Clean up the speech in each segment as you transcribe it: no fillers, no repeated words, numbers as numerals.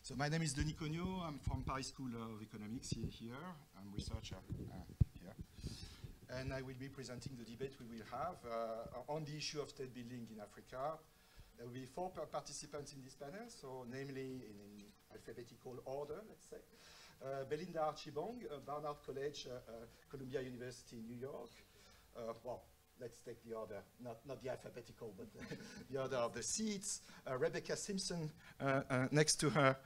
So my name is Denis Cognot. I'm from Paris School of Economics here. I'm researcher here. And I will be presenting the debate we will have on the issue of state building in Africa. There will be 4 participants in this panel, so namely in alphabetical order, let's say. Belinda Archibong, Barnard College, Columbia University in New York. Well, let's take the order, not the alphabetical, but the order of the seats. Rebecca Simpson, next to her,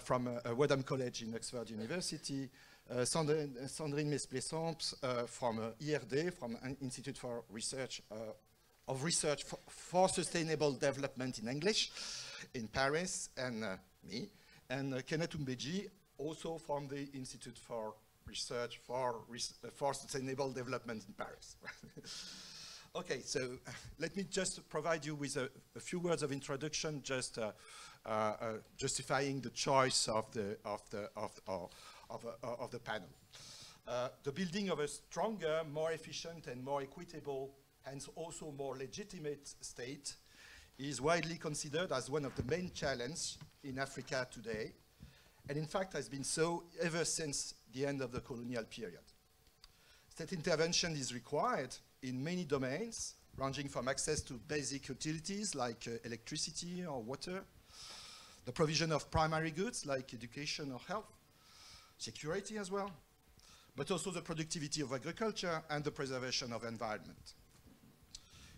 from Wadham College in Oxford University. Sandrine Mesplesant from IRD, from an Institute for Research for Sustainable Development in English in Paris, and me. And Kenneth Umbeji, also from the Institute for Research for Sustainable Development in Paris. Okay, so let me just provide you with a few words of introduction, just justifying the choice of the panel. The building of a stronger, more efficient, and more equitable, hence also more legitimate state, is widely considered as one of the main challenges in Africa today, and in fact has been so ever since the end of the colonial period. State intervention is required in many domains, ranging from access to basic utilities like electricity or water, the provision of primary goods like education or health, security as well, but also the productivity of agriculture and the preservation of environment.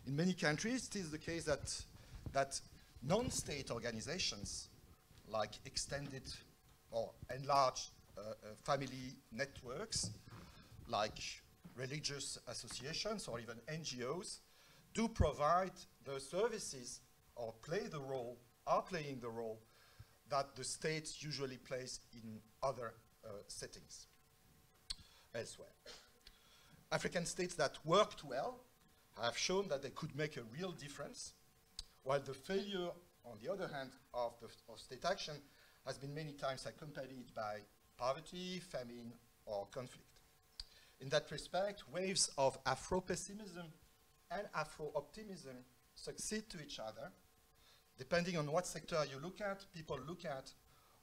In many countries, it is the case that non-state organizations like extended or enlarged family networks, like religious associations or even NGOs, do provide the services or are playing the role that the state usually plays in other settings elsewhere. African states that worked well have shown that they could make a real difference, while the failure, on the other hand, of state action has been many times accompanied by poverty, famine, or conflict. In that respect, waves of Afro-pessimism and Afro-optimism succeed to each other, depending on what sector you look at, people look at,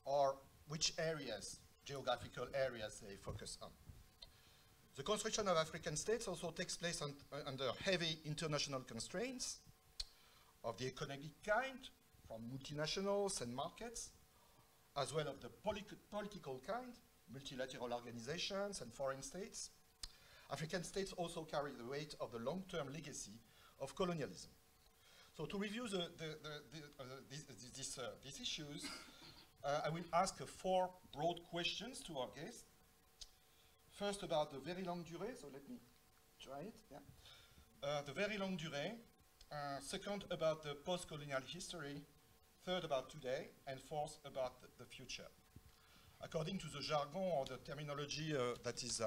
or which areas, geographical areas they focus on. The construction of African states also takes place under heavy international constraints of the economic kind, from multinationals and markets, as well as the political kind, multilateral organizations and foreign states. African states also carry the weight of the long-term legacy of colonialism. So to review these issues, I will ask 4 broad questions to our guests. First, about the very longue durée, so let me try it. Yeah. The very longue durée. Second, about the post-colonial history. Third, about today. And fourth, about the future. According to the jargon or the terminology that is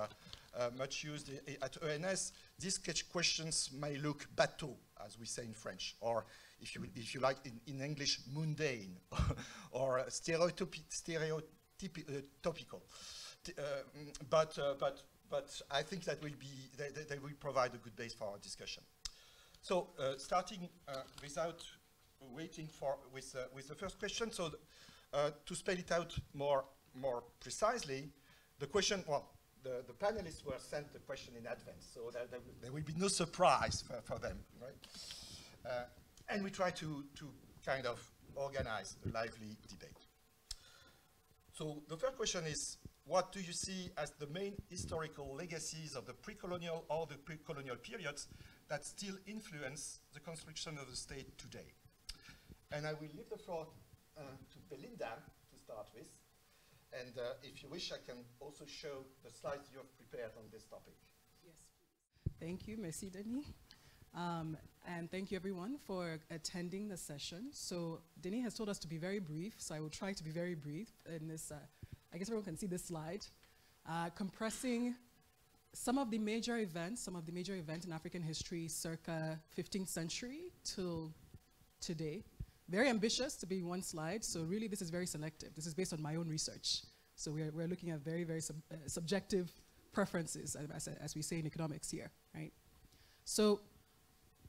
much used at ENS, these questions may look bateau, as we say in French, or if you like in English, mundane, or stereotypical. But I think that they will provide a good base for our discussion. So starting without waiting with the first question. So to spell it out more precisely, the question, well, the panelists were sent the question in advance, so there will be no surprise for them, right? And we try to kind of organize a lively debate. So the first question is, what do you see as the main historical legacies of the pre-colonial or the pre-colonial periods that still influence the construction of the state today? And I will leave the floor to Belinda to start with. And if you wish, I can also show the slides you have prepared on this topic. Yes, please. Thank you, merci, Denis. And thank you, everyone, for attending the session. So Denis has told us to be very brief, so I will try to be very brief in this. I guess everyone can see this slide, compressing some of the major events in African history circa 15th century till today. Very ambitious to be one slide, so really this is very selective. This is based on my own research. So we're looking at very, very subjective preferences, as we say in economics here, right? So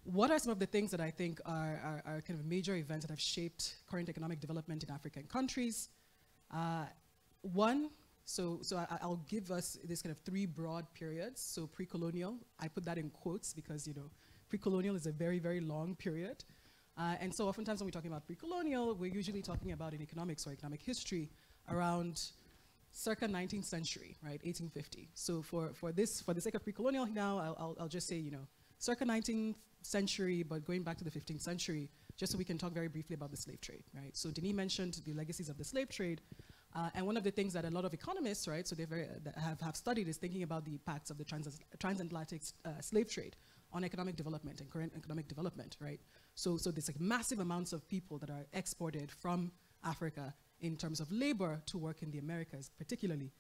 what are some of the things that I think are kind of major events that have shaped current economic development in African countries? One, I'll give us this kind of three broad periods. So pre-colonial, I put that in quotes because, you know, pre-colonial is a very, very long period. And so oftentimes when we're talking about pre-colonial, we're usually talking about in economics or economic history around circa 19th century, right, 1850. So for the sake of pre-colonial now, I'll just say, you know, circa 19th century, but going back to the 15th century, just so we can talk very briefly about the slave trade, right? So Denis mentioned the legacies of the slave trade, and one of the things that a lot of economists, right, so they have studied is thinking about the impacts of the transatlantic slave trade on economic development and current economic development, right? So there's like massive amounts of people that are exported from Africa in terms of labor to work in the Americas, particularly,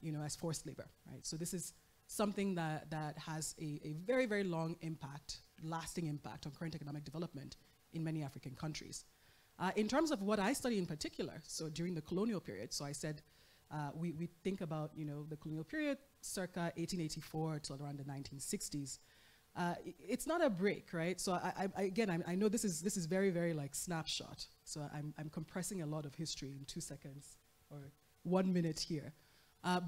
you know, as forced labor, right? So this is something that has a very, very long impact, lasting impact on current economic development in many African countries. In terms of what I study in particular, so during the colonial period, so I said we think about, you know, the colonial period circa 1884 till around the 1960s. It's not a break, right? So I know this is very, very like snapshot. So I'm compressing a lot of history in 2 seconds or 1 minute here.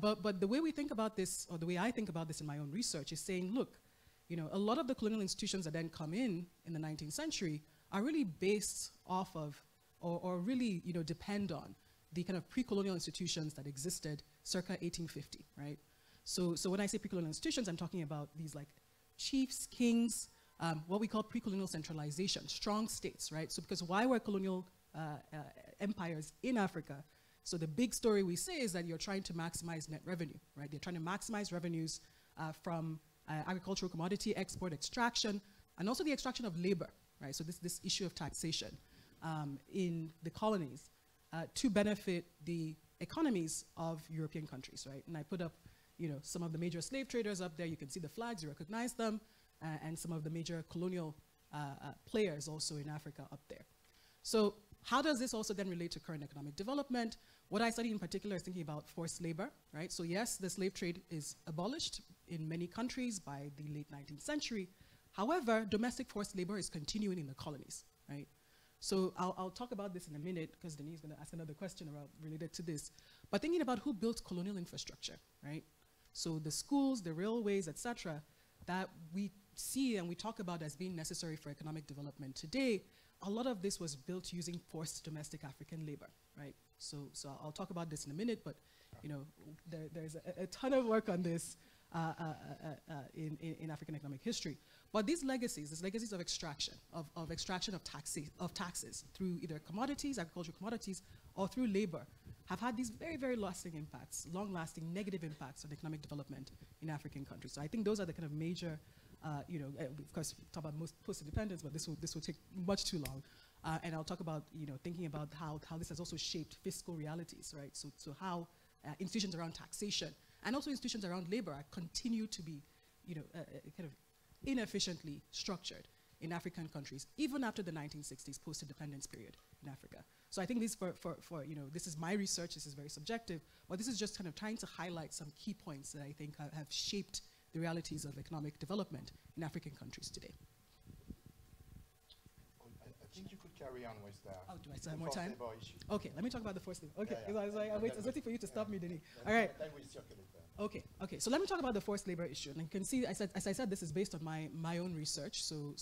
But the way we think about this, or the way I think about this in my own research, is saying, look, you know, a lot of the colonial institutions that then come in the 19th century are really based off of, or really, you know, depend on the kind of pre-colonial institutions that existed circa 1850, right? So when I say pre-colonial institutions, I'm talking about these like chiefs, kings, what we call pre-colonial centralization, strong states, right? So because why were colonial empires in Africa? So the big story we say is that you're trying to maximize net revenue, right? They're trying to maximize revenues from agricultural commodity export, extraction, and also the extraction of labor, right? So this issue of taxation in the colonies to benefit the economies of European countries, right? And I put up, you know, some of the major slave traders up there. You can see the flags, you recognize them, and some of the major colonial players also in Africa up there. So how does this also then relate to current economic development? What I study in particular is thinking about forced labor, right? So yes, the slave trade is abolished in many countries by the late 19th century. However, domestic forced labor is continuing in the colonies, right? So I'll talk about this in a minute because Denis is going to ask another question related to this. But thinking about who built colonial infrastructure, right? So the schools, the railways, etc., that we see and we talk about as being necessary for economic development today, a lot of this was built using forced domestic African labor, right? So I'll talk about this in a minute, but you know, there's a ton of work on this in African economic history. But these legacies of extraction, of extraction of taxes through either commodities, agricultural commodities, or through labor, have had these very, very lasting impacts, long-lasting negative impacts on economic development in African countries. So I think those are the kind of major, you know, of course, talk about post-independence, but this will take much too long. And I'll talk about, you know, thinking about how this has also shaped fiscal realities, right? So how institutions around taxation and also institutions around labor continue to be, you know, kind of inefficiently structured in African countries, even after the 1960s post-independence period in Africa. So I think this for you know, this is my research, this is very subjective, but this is just kind of trying to highlight some key points that I think have shaped the realities of economic development in African countries today. I think you could carry on with that. Oh, do I still have more time? Okay, let me talk about the forced labor. Okay, yeah, yeah. I was waiting for you to stop me, Denis. All right. Then we circulate that. Okay. So let me talk about the forced labor issue. And you can see, as I said, this is based on my own research. So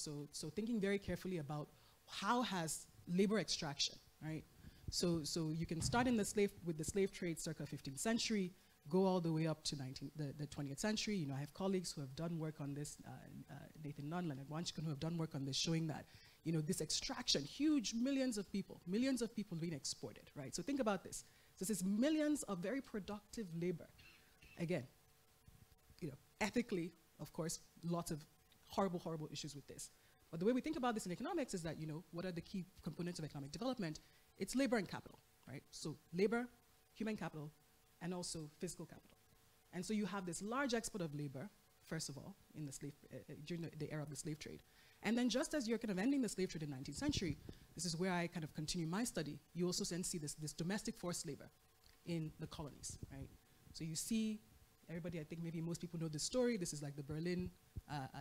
thinking very carefully about how has labor extraction, right? So you can start with the slave trade circa 15th century, go all the way up to the 20th century. You know, I have colleagues who have done work on this, Nathan Nunn, Leonard Wanchkin, who have done work on this, showing that, you know, this extraction, huge millions of people being exported, right? So think about this. So this is millions of very productive labor. Again, you know, ethically, of course, lots of horrible, horrible issues with this. But the way we think about this in economics is that, you know, what are the key components of economic development? It's labor and capital, right? So labor, human capital, and also physical capital. And so you have this large export of labor, first of all, in the during the era of the slave trade. And then just as you're kind of ending the slave trade in the 19th century, this is where I kind of continue my study, you also then see this domestic forced labor in the colonies, right? So you see, everybody, I think maybe most people know this story. This is like the Berlin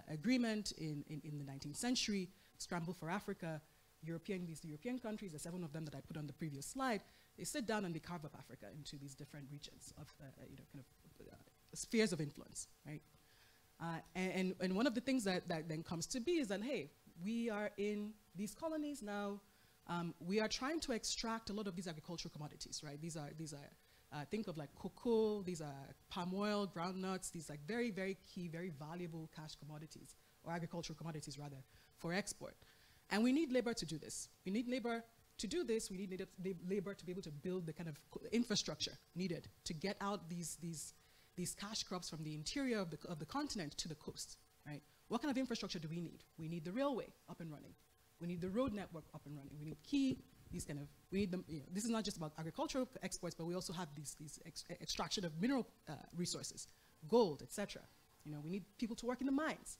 Agreement in the 19th century, Scramble for Africa. these European countries, the 7 of them that I put on the previous slide, they sit down and they carve up Africa into these different regions of, spheres of influence, right? And one of the things that then comes to be is that, hey, we are in these colonies now. We are trying to extract a lot of these agricultural commodities, right? These are think of like cocoa, these are palm oil, groundnuts, these like very, very key, very valuable cash commodities, or agricultural commodities rather, for export. And we need labor to do this. We need labor to do this. We need labor to be able to build the kind of infrastructure needed to get out these cash crops from the interior of the continent to the coast, right? What kind of infrastructure do we need? We need the railway up and running. We need the road network up and running. We need we need them, this is not just about agricultural exports, but we also have these extraction of mineral resources, gold, etc. We need people to work in the mines.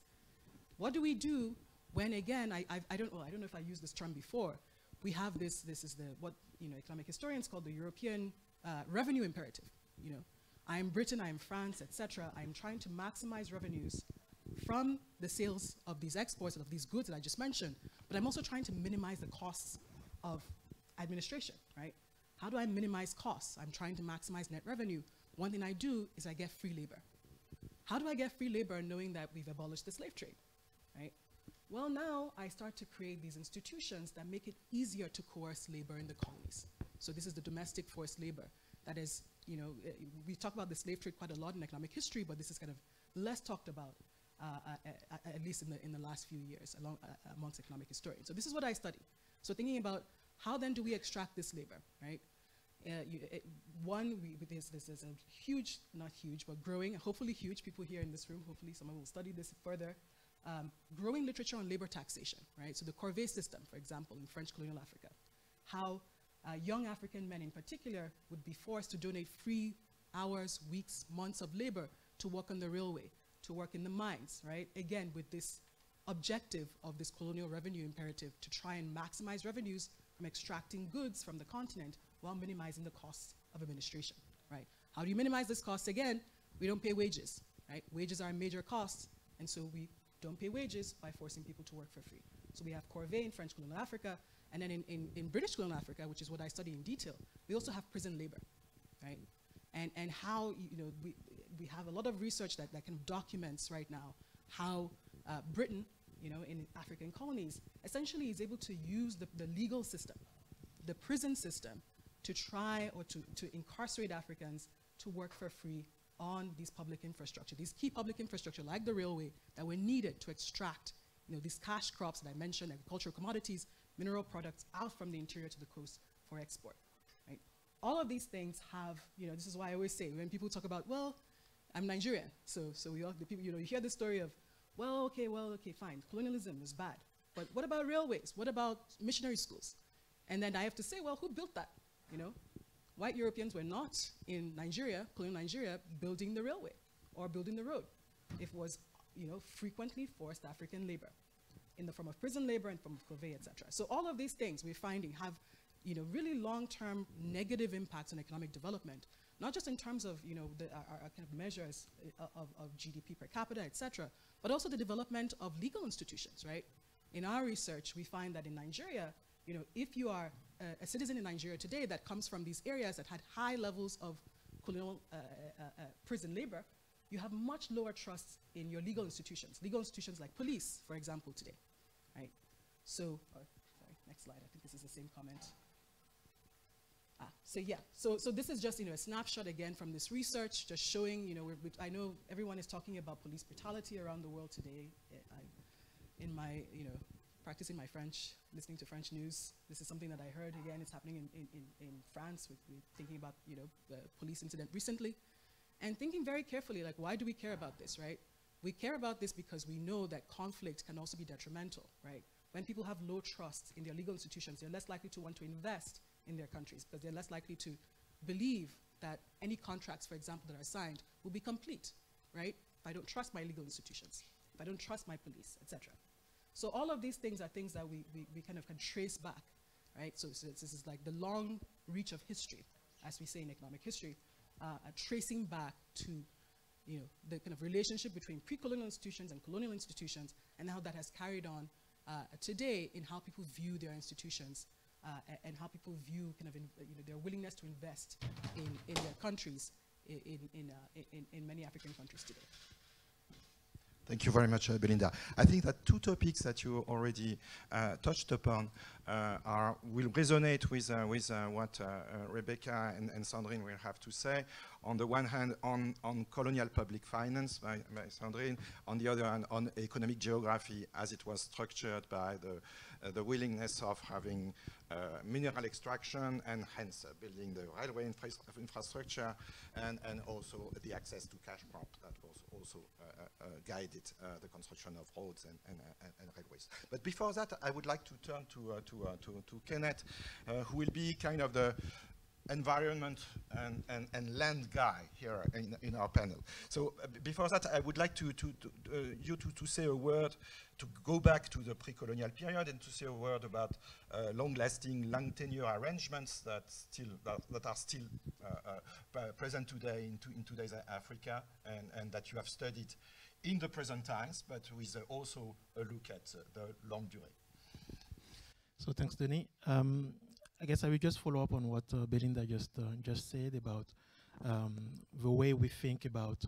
What do we do when, again, I don't know if I used this term before, we have this is what economic historians call the European revenue imperative. I am Britain, I am France, etc. I am trying to maximize revenues from the sales of these exports and of these goods that I just mentioned, but I'm also trying to minimize the costs of administration, right? How do I minimize costs? I'm trying to maximize net revenue. One thing I do is I get free labor. How do I get free labor knowing that we've abolished the slave trade, right? Well, now I start to create these institutions that make it easier to coerce labor in the colonies. So this is the domestic forced labor. That is, we talk about the slave trade quite a lot in economic history, but this is kind of less talked about, at least in the last few years amongst economic historians. So this is what I study. So thinking about how then do we extract this labor, right? This is a huge, not huge, but growing, hopefully huge, people here in this room, hopefully someone will study this further, growing literature on labor taxation, right? So the corvée system, for example, in French colonial Africa, how young African men in particular would be forced to donate free hours, weeks, months of labor to work on the railway, to work in the mines, right? Again, with this objective of this colonial revenue imperative to try and maximize revenues from extracting goods from the continent while minimizing the costs of administration, right? How do you minimize this cost? Again, we don't pay wages, right? Wages are a major cost, and so we don't pay wages by forcing people to work for free. So we have corvée in French colonial Africa, and then in British colonial Africa, which is what I study in detail, we also have prison labor, right? And how, we have a lot of research that kind of documents right now how Britain, in African colonies, essentially is able to use the legal system, the prison system, to try or to incarcerate Africans to work for free on these public infrastructure, these key public infrastructure like the railway that were needed to extract these cash crops that I mentioned, agricultural commodities, mineral products out from the interior to the coast for export, right? All of these things have, this is why I always say, when people talk about, well, I'm Nigerian, so we all, the people, you hear the story of, well, okay, fine, colonialism was bad, but what about railways? What about missionary schools? And then I have to say, well, who built that, White Europeans were not in Nigeria, colonial Nigeria, building the railway or building the road. It was, frequently forced African labor in the form of prison labor and from corvée, etc. So all of these things we're finding have, really long-term negative impacts on economic development, not just in terms of, our kind of measures of GDP per capita, etc., but also the development of legal institutions, right? In our research, we find that in Nigeria, if you are a citizen in Nigeria today that comes from these areas that had high levels of colonial prison labor, you have much lower trust in your legal institutions like police, for example, today, right? So, sorry, next slide, I think this is the same comment. So this is just, a snapshot again from this research, just showing, I know everyone is talking about police brutality around the world today. In my, practicing my French, listening to French news, this is something that I heard, again, it's happening in France, we're thinking about, the police incident recently, and thinking very carefully, like, why do we care about this, right? We care about this because we know that conflict can also be detrimental, right? When people have low trust in their legal institutions, they're less likely to want to invest in their countries because they're less likely to believe that any contracts, for example, that are signed will be complete, right? If I don't trust my legal institutions, if I don't trust my police, etc. So all of these things are things that we kind of can trace back, right? So this is like the long reach of history, as we say in economic history, tracing back to, the kind of relationship between pre-colonial institutions and colonial institutions, and how that has carried on, today in how people view their institutions and how people view kind of their willingness to invest in their countries in many African countries today. Thank you very much, Belinda. I think that two topics that you already touched upon will resonate with what Rebecca and Sandrine will have to say. On the one hand, on colonial public finance by Sandrine, on the other hand, on economic geography as it was structured by the willingness of having mineral extraction and hence building the railway infrastructure and also the access to cash crop that was also guided the construction of roads and railways. But before that, I would like to turn to Kenneth, who will be kind of the environment and land guy here in our panel. So before that, I would like you to say a word, to go back to the pre-colonial period and to say a word about long-lasting, long-tenure arrangements that are still present today in today's Africa and that you have studied in the present times, but with also a look at the long durée. So thanks, Denis. I guess I will just follow up on what Belinda just said about the way we think about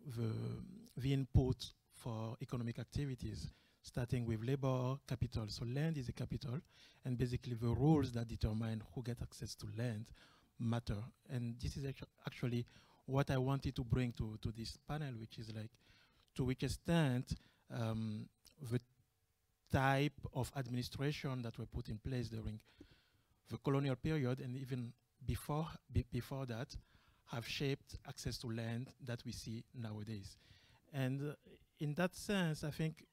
the input for economic activities, starting with labor, capital. So land is a capital, and basically the rules that determine who gets access to land matter. And this is actually what I wanted to bring to this panel, which is like, to which extent the type of administration that were put in place during the colonial period and even before that have shaped access to land that we see nowadays. And in that sense, I think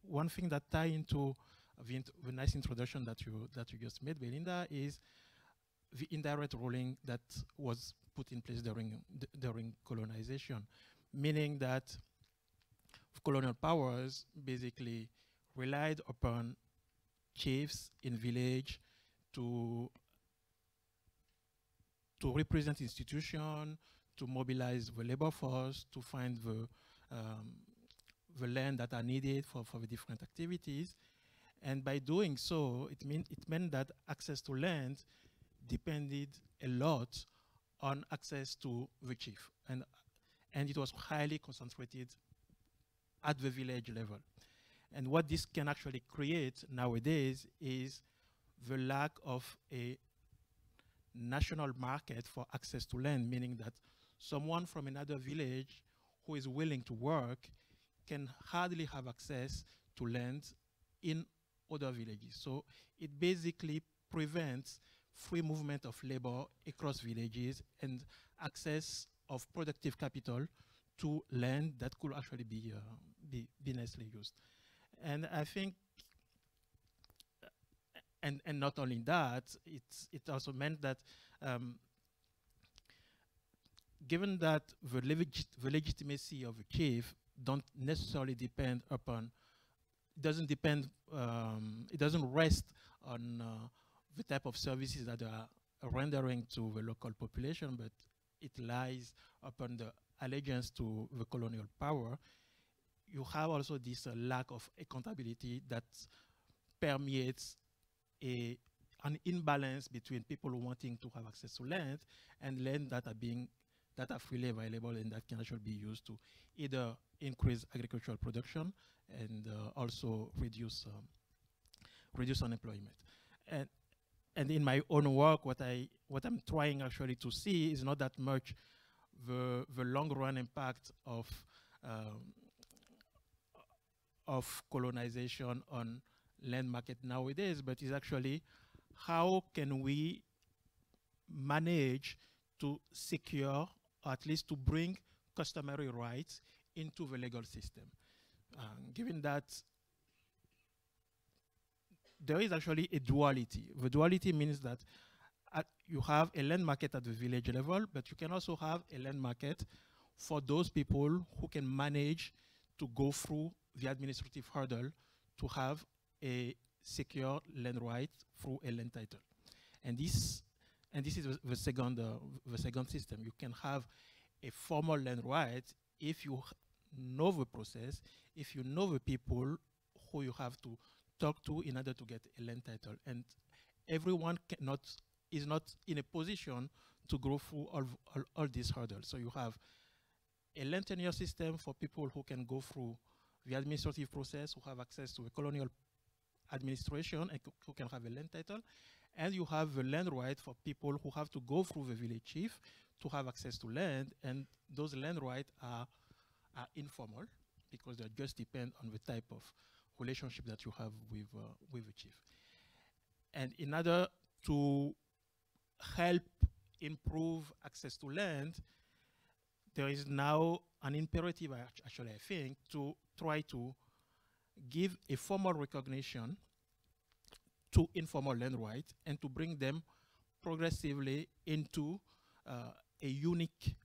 one thing that ties into the nice introduction that you just made, Belinda, is the indirect ruling that was put in place during colonization, meaning that colonial powers basically relied upon chiefs in village to represent institution, to mobilize the labor force, to find the land that are needed for the different activities. And by doing so, it meant that access to land depended a lot on access to the chief. And it was highly concentrated at the village level. And what this can actually create nowadays is the lack of a national market for access to land, meaning that someone from another village who is willing to work can hardly have access to land in other villages. So it basically prevents free movement of labor across villages and access of productive capital to land that could actually be nicely used. And I think, and not only that, it also meant that given that the legitimacy of a chief don't necessarily depend upon, it doesn't rest on the type of services that they are rendering to the local population, but it lies upon the allegiance to the colonial power. You have also this lack of accountability that permeates an imbalance between people wanting to have access to land and land that are freely available and that can actually be used to either increase agricultural production and also reduce unemployment. And in my own work, what I'm trying actually to see is not that much the long-run impact of colonization on land market nowadays, but is actually how can we manage to secure, or at least to bring customary rights into the legal system. Given that there is actually a duality. The duality means that you have a land market at the village level, but you can also have a land market for those people who can manage to go through the administrative hurdle to have a secure land right through a land title. And this is the second system. You can have a formal land right if you know the process, if you know the people who you have to talk to in order to get a land title. And everyone is not in a position to go through all these hurdles. So you have a land tenure system for people who can go through the administrative process, who have access to a colonial administration and who can have a land title. And you have the land right for people who have to go through the village chief to have access to land. And those land rights are informal because they just depend on the type of relationship that you have with the chief. And in order to help improve access to land, there is now an imperative, actually, I think, to try to give a formal recognition to informal land rights and to bring them progressively into a unique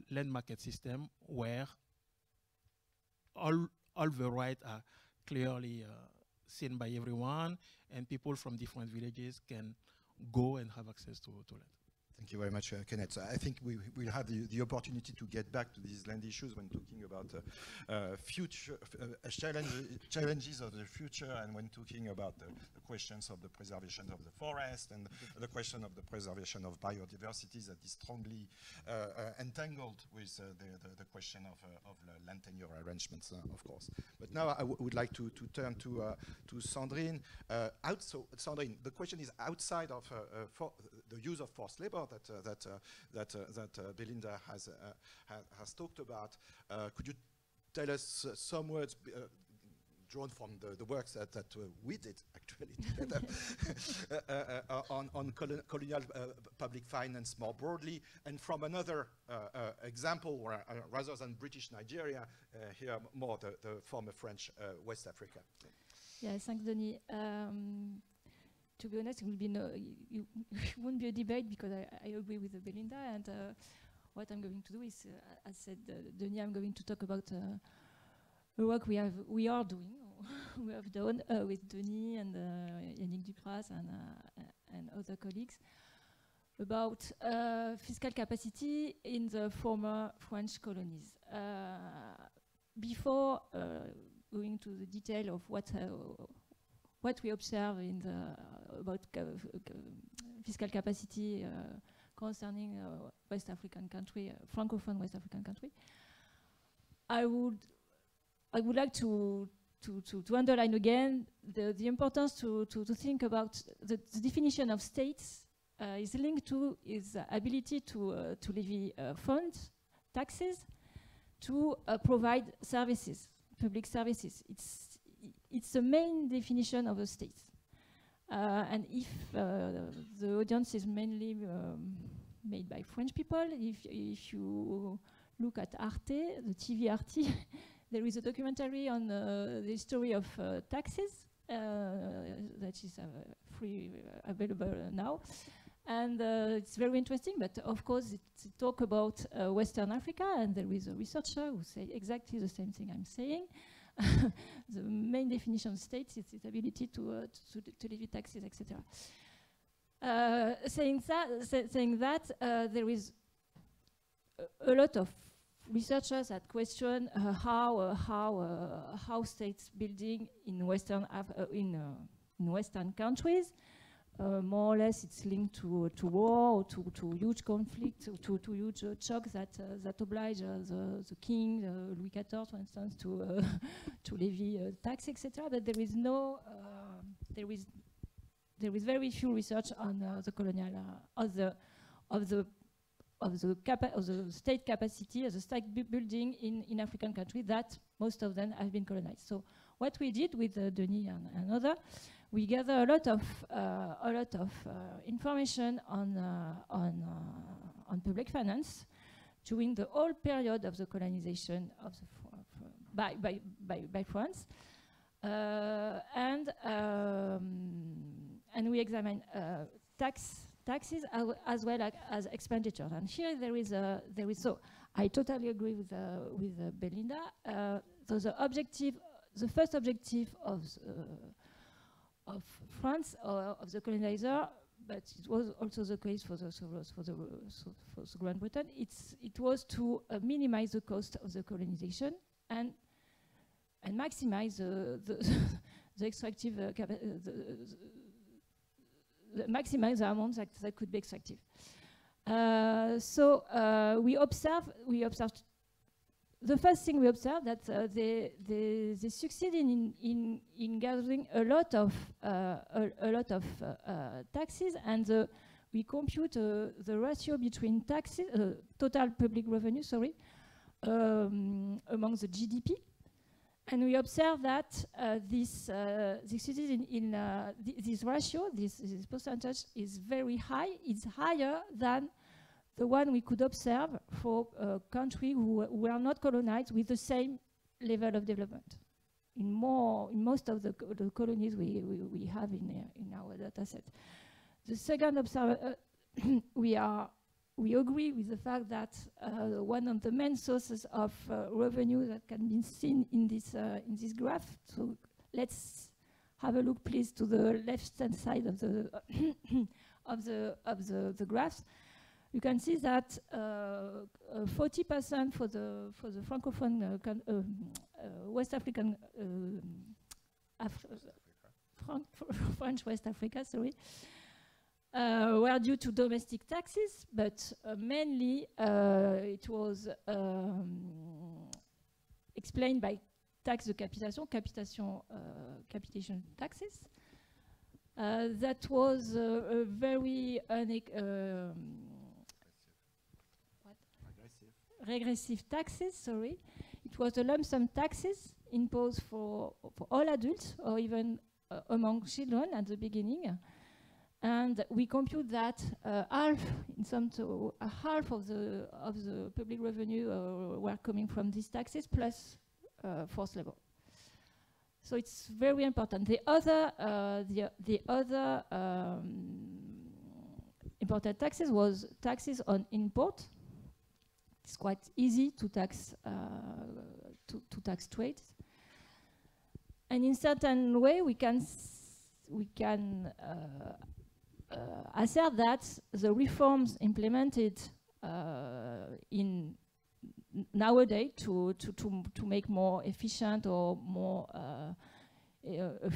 land market system where all the rights are clearly seen by everyone, and people from different villages can go and have access to land. Thank you very much, Kenneth. I think we'll have the opportunity to get back to these land issues when talking about future challenges of the future, and when talking about the questions of the preservation of the forest and the question of the preservation of biodiversity that is strongly entangled with the question of land tenure arrangements, of course. But now I would like to turn to Sandrine. So Sandrine, the question is outside of the use of forced labor that Belinda has talked about. Could you tell us some words drawn from the works that we did actually together on colonial public finance more broadly, and from another example, where, rather than British Nigeria, here more the former French West Africa. Yeah, thanks, Denis. To be honest, it will be it won't be a debate because I agree with Belinda, and what I'm going to do is, as said Denis, I'm going to talk about the work we are doing, we have done with Denis and Yannick Dupras and other colleagues about fiscal capacity in the former French colonies. Before going to the detail of what we observe in about fiscal capacity concerning West African country, Francophone West African country, I would like to underline again the importance to think about the definition of states is linked to its ability to levy funds, taxes, to provide services, public services. It's the main definition of a state. And if the audience is mainly made by French people, if you look at Arte, the TV Arte, there is a documentary on the history of taxes that is free available now. And it's very interesting, but of course it talk about Western Africa, and there is a researcher who say exactly the same thing I'm saying. The main definition of states is its ability to levy taxes, etc. Saying that there is a lot of researchers that question how states building in Western countries, more or less it's linked to war, or to huge conflict, to huge shocks that oblige the king, Louis XIV, for instance, to levy tax, etc. But there is no, there is very few research on the colonial of the state capacity, of the state building in African countries, that most of them have been colonized. So what we did with Denis and others, we gather a lot of information on public finance during the whole period of the colonization of by France, and we examine taxes as well as expenditures. And here there is so I totally agree with Belinda. So the first objective of France, of the colonizer, but it was also the case for Great Britain. It was to minimize the cost of the colonization and and maximize the extractive maximize the amount that could be extractive. So we observed. The first thing we observed that they succeeded in gathering a lot of taxes, and we compute the ratio between taxes, total public revenue, sorry, among the GDP. And we observe that this ratio, this percentage, is very high. It's higher than the one we could observe for countries who were not colonized with the same level of development. In most of the colonies we have in our data set. The second observer, we agree with the fact that one of the main sources of revenue that can be seen in this graph. So let's have a look, please, to the left-hand side of the of the graphs. You can see that 40% for the francophone West African French West Africa, sorry. Were due to domestic taxes, but mainly it was explained by tax de capitation, capitation taxes. That was a very regressive taxes, sorry. It was a lump sum taxes imposed for all adults or even among children at the beginning. And we compute that half of the public revenue were coming from these taxes plus forced labor. So it's very important. The other important taxes was taxes on import. It's quite easy to tax trade, and in certain way we can assert that the reforms implemented in nowadays to make more efficient or more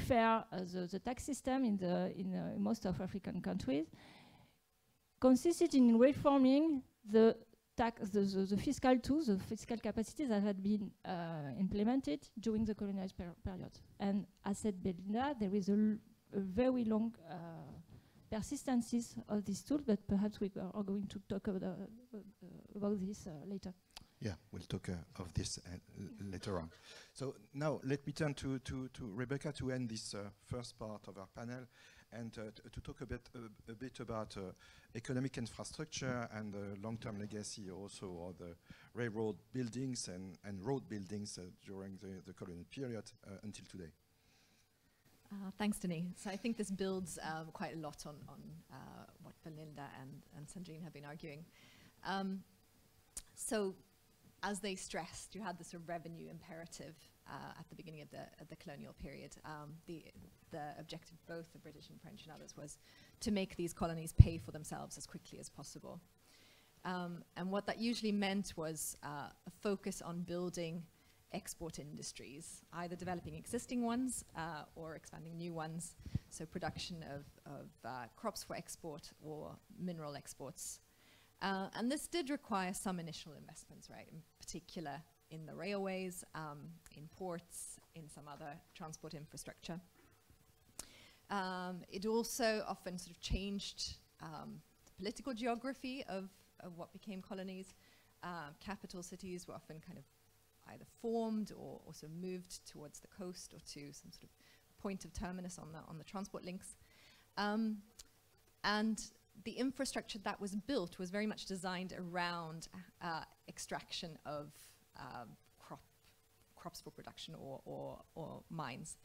fair the tax system in most of African countries consisted in reforming the fiscal tools, the fiscal capacities that had been implemented during the colonial period. And as said Belinda, there is a very long persistencies of this tool, but perhaps we are going to talk about this later. Yeah, we'll talk of this later on. So now let me turn to Rebecca to end this first part of our panel and to talk a bit about economic infrastructure and the long-term legacy also of the railroad buildings and road buildings during the colonial period until today. Thanks, Denis. So I think this builds quite a lot on what Belinda and Sandrine have been arguing. So as they stressed, you had this sort of revenue imperative at the beginning of the colonial period. The objective, both the British and French and others, was to make these colonies pay for themselves as quickly as possible. And what that usually meant was a focus on building export industries, either developing existing ones or expanding new ones. So production of crops for export or mineral exports. And this did require some initial investments, right? In particular in the railways, in ports, in some other transport infrastructure. It also often sort of changed the political geography of what became colonies. Capital cities were often kind of either formed or also moved towards the coast or to some sort of point of terminus on the transport links. And the infrastructure that was built was very much designed around extraction of crops for production or mines.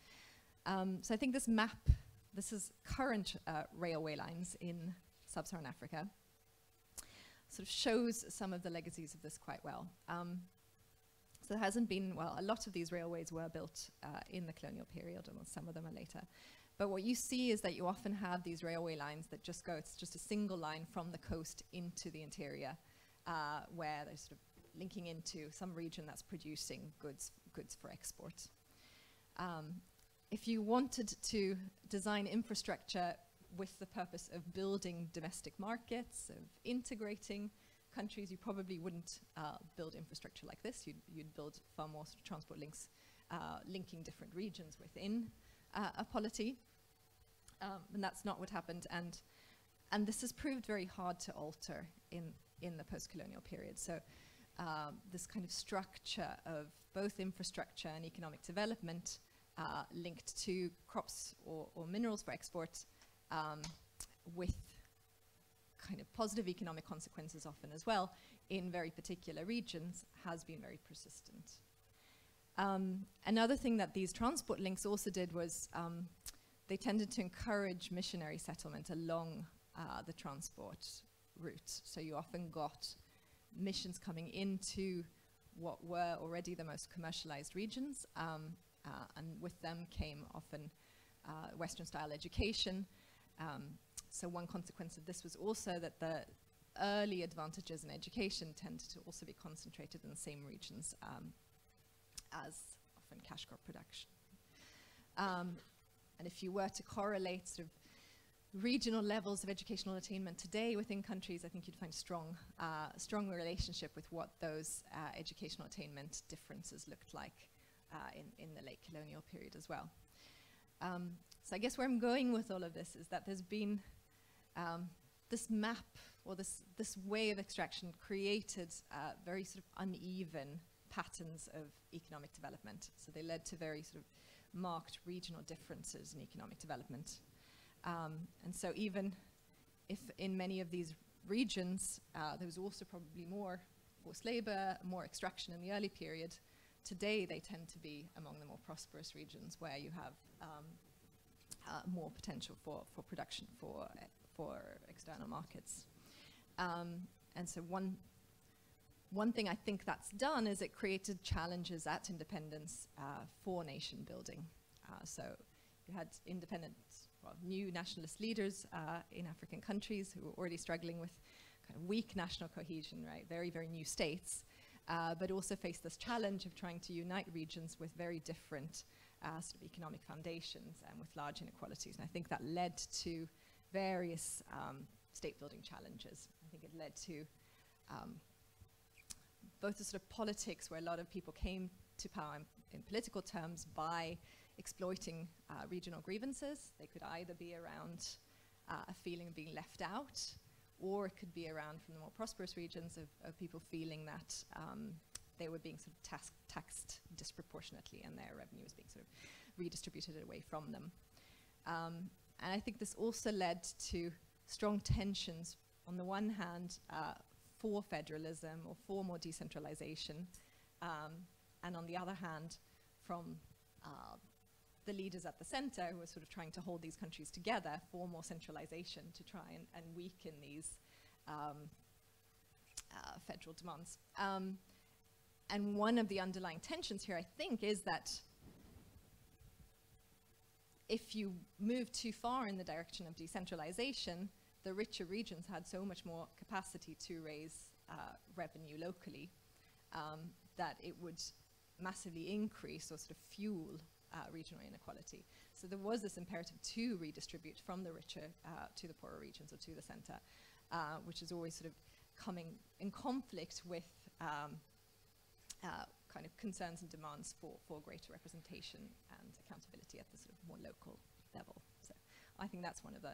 So I think this map, this is current railway lines in sub-Saharan Africa, sort of shows some of the legacies of this quite well. So there hasn't been, well, a lot of these railways were built in the colonial period, and some of them are later. But what you see is that you often have these railway lines that just go, it's just a single line from the coast into the interior, where they're sort of linking into some region that's producing goods for export. If you wanted to design infrastructure with the purpose of building domestic markets, of integrating countries, you probably wouldn't build infrastructure like this. You'd build far more sort of transport links linking different regions within a polity. And that's not what happened. And this has proved very hard to alter in the post-colonial period. So this kind of structure of both infrastructure and economic development linked to crops or minerals for export with kind of positive economic consequences often as well in very particular regions has been very persistent. Another thing that these transport links also did was they tended to encourage missionary settlement along the transport route. So you often got missions coming into what were already the most commercialized regions, and with them came often Western-style education. So one consequence of this was also that the early advantages in education tended to also be concentrated in the same regions as often cash crop production. And if you were to correlate sort of regional levels of educational attainment today within countries, I think you'd find strong relationship with what those educational attainment differences looked like in the late colonial period as well. So I guess where I'm going with all of this is that there's been this map or this way of extraction created very sort of uneven patterns of economic development. So they led to very sort of marked regional differences in economic development. And so even if in many of these regions there was also probably more forced labor, more extraction in the early period, today they tend to be among the more prosperous regions where you have more potential for production for external markets. And so one thing I think that's done is it created challenges at independence for nation building. So you had independent, well, new nationalist leaders in African countries who were already struggling with kind of weak national cohesion, right? Very, very new states, but also faced this challenge of trying to unite regions with very different sort of economic foundations and with large inequalities. And I think that led to various state building challenges. I think it led to both the sort of politics where a lot of people came to power in political terms by exploiting regional grievances. They could either be around a feeling of being left out, or it could be around from the more prosperous regions of people feeling that they were being sort of taxed disproportionately and their revenue was being sort of redistributed away from them. And I think this also led to strong tensions, on the one hand, for federalism or for more decentralization, and on the other hand, from the leaders at the center who were sort of trying to hold these countries together for more centralization to try and weaken these federal demands. And one of the underlying tensions here, I think, is that if you move too far in the direction of decentralization, the richer regions had so much more capacity to raise revenue locally that it would massively increase or sort of fuel regional inequality. So there was this imperative to redistribute from the richer to the poorer regions or to the center, which is always sort of coming in conflict with kind of concerns and demands for greater representation and accountability at the sort of more local level. So I think that's one of the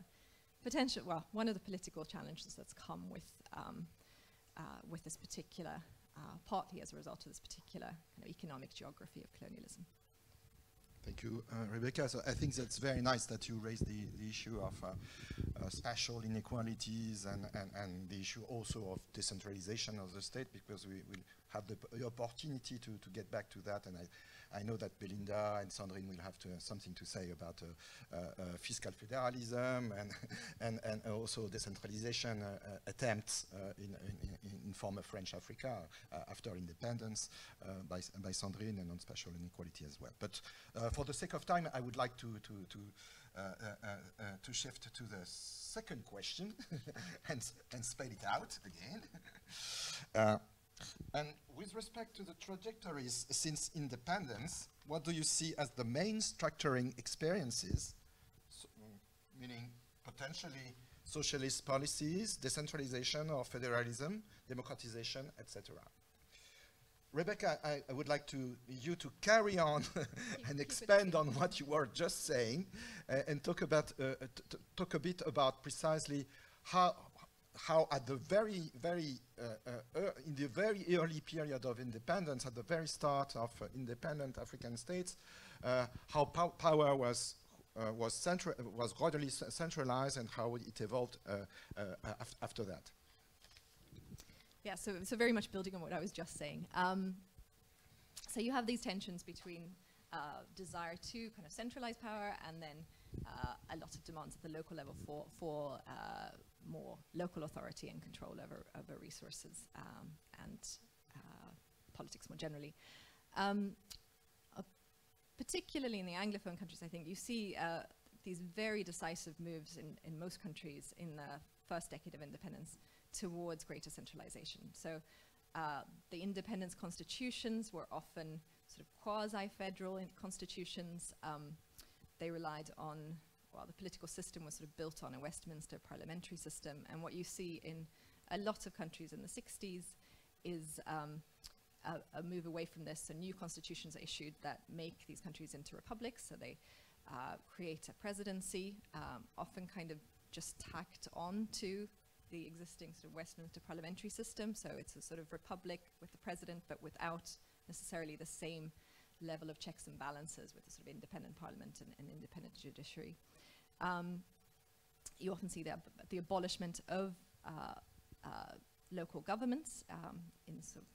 potential, well, one of the political challenges that's come with this particular, partly as a result of this particular kind of economic geography of colonialism. Thank you, Rebecca. So I think that's very nice that you raised the issue of spatial inequalities and the issue also of decentralization of the state, because we will have the opportunity to get back to that. And I know that Belinda and Sandrine will have something to say about fiscal federalism and also decentralization attempts in former French Africa after independence by Sandrine, and on spatial inequality as well. But for the sake of time, I would like to shift to the second question and spell it out again. And with respect to the trajectories since independence, what do you see as the main structuring experiences, meaning potentially socialist policies, decentralization or federalism, democratization, etc.? Rebecca, I would like you to carry on and expand on what you were just saying and talk a bit about precisely how at the very in the very early period of independence, at the very start of independent African states, how power was gradually centralized and how it evolved after that. Yeah, so very much building on what I was just saying. So you have these tensions between desire to kind of centralize power and then a lot of demands at the local level for more local authority and control over resources and politics more generally. Particularly in the Anglophone countries, I think you see these very decisive moves in most countries in the first decade of independence towards greater centralization. So the independence constitutions were often sort of quasi-federal constitutions. They relied on, well, the political system was sort of built on a Westminster parliamentary system. And what you see in a lot of countries in the 60s is a move away from this. So new constitutions are issued that make these countries into republics. So they create a presidency, often kind of just tacked on to the existing sort of Westminster parliamentary system. So it's a sort of republic with the president, but without necessarily the same level of checks and balances with the sort of independent parliament and independent judiciary. You often see the abolishment of local governments.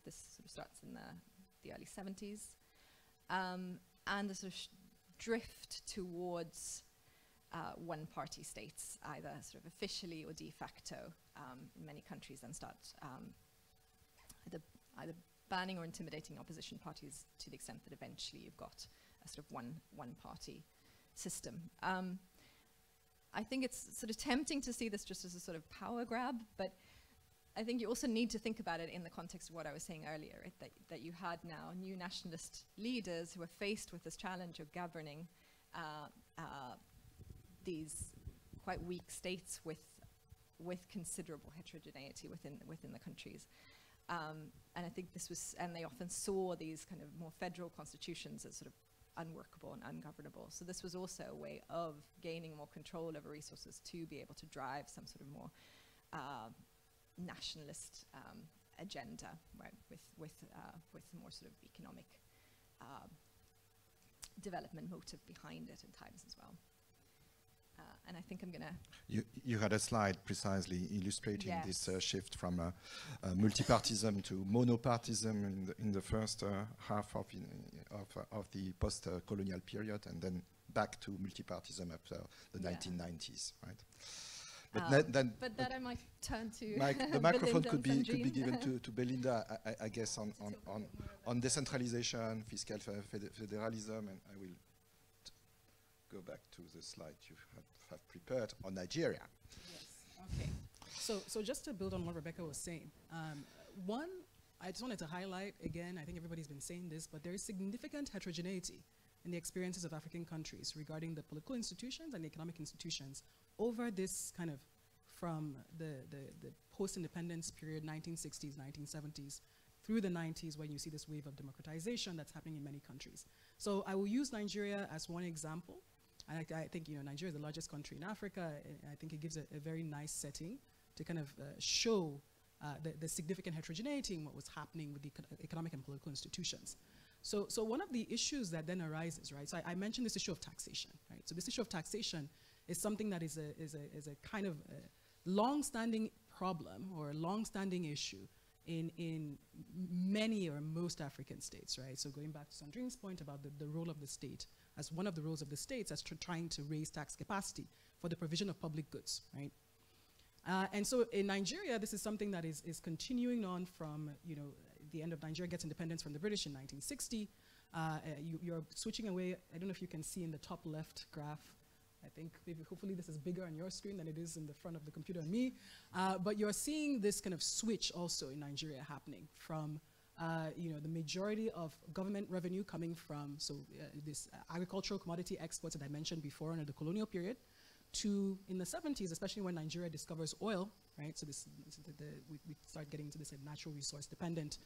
This sort of starts in the early 70s, and the sort of drift towards one-party states, either sort of officially or de facto in many countries, and start either banning or intimidating opposition parties to the extent that eventually you've got a sort of one-party system. I think it's sort of tempting to see this just as a sort of power grab, but I think you also need to think about it in the context of what I was saying earlier, right? that you had now new nationalist leaders who are faced with this challenge of governing these quite weak states with considerable heterogeneity within the countries. And I think this was, and they often saw these kind of more federal constitutions as sort of unworkable and ungovernable. So this was also a way of gaining more control over resources to be able to drive some sort of more nationalist agenda, right, with more sort of economic development motive behind it at times as well. And I think I'm going to... You had a slide precisely illustrating this shift from multipartism to monopartism in the first half of the post-colonial period, and then back to multipartism after the 1990s, right? But but that I might turn to the microphone could be Sandrine. given to Belinda, I guess, on decentralization, fiscal federalism, and I will go back to the slide you have prepared on Nigeria. Yes. Okay. So just to build on what Rebecca was saying, one, I just wanted to highlight again. I think everybody's been saying this, but there is significant heterogeneity in the experiences of African countries regarding the political institutions and the economic institutions over this kind of from the post-independence period, 1960s, 1970s, through the 90s, when you see this wave of democratization that's happening in many countries. So I will use Nigeria as one example. And I think, you know, Nigeria is the largest country in Africa. I think it gives a very nice setting to kind of show the significant heterogeneity in what was happening with the economic and political institutions. So one of the issues that then arises, right? So I mentioned this issue of taxation, right? So this issue of taxation is something that is a kind of long-standing problem or a long-standing issue in many or most African states, right? So going back to Sandrine's point about the role of the state as one of the roles of the states as trying to raise tax capacity for the provision of public goods, right? And so in Nigeria, this is something that is continuing on from, you know, the end of Nigeria gets independence from the British in 1960. You're switching away, I don't know if you can see in the top left graph, I think maybe hopefully this is bigger on your screen than it is in the front of the computer on me. But you're seeing this kind of switch also in Nigeria happening from the majority of government revenue coming from this agricultural commodity exports that I mentioned before under the colonial period, to in the 70s, especially when Nigeria discovers oil, right? So we start getting into this natural resource dependent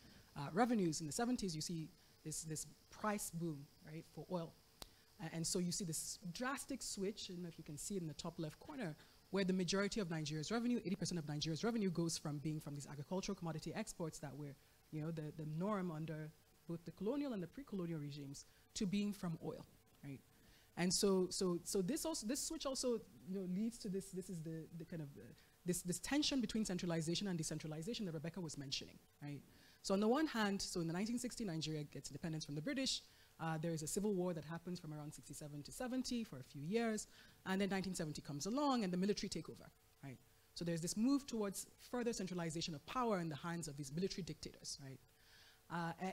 revenues. In the 70s, you see this price boom, right, for oil. And so you see this drastic switch, and if you can see it in the top left corner, where the majority of Nigeria's revenue, 80% of Nigeria's revenue, goes from being from these agricultural commodity exports that were, the norm under both the colonial and the pre-colonial regimes, to being from oil, right? And so this switch also leads to this. This is the kind of this tension between centralization and decentralization that Rebecca was mentioning, right? So on the one hand, so in the 1960s, Nigeria gets independence from the British. There is a civil war that happens from around 67 to 70 for a few years, and then 1970 comes along and the military take over, right? So there's this move towards further centralization of power in the hands of these military dictators, right?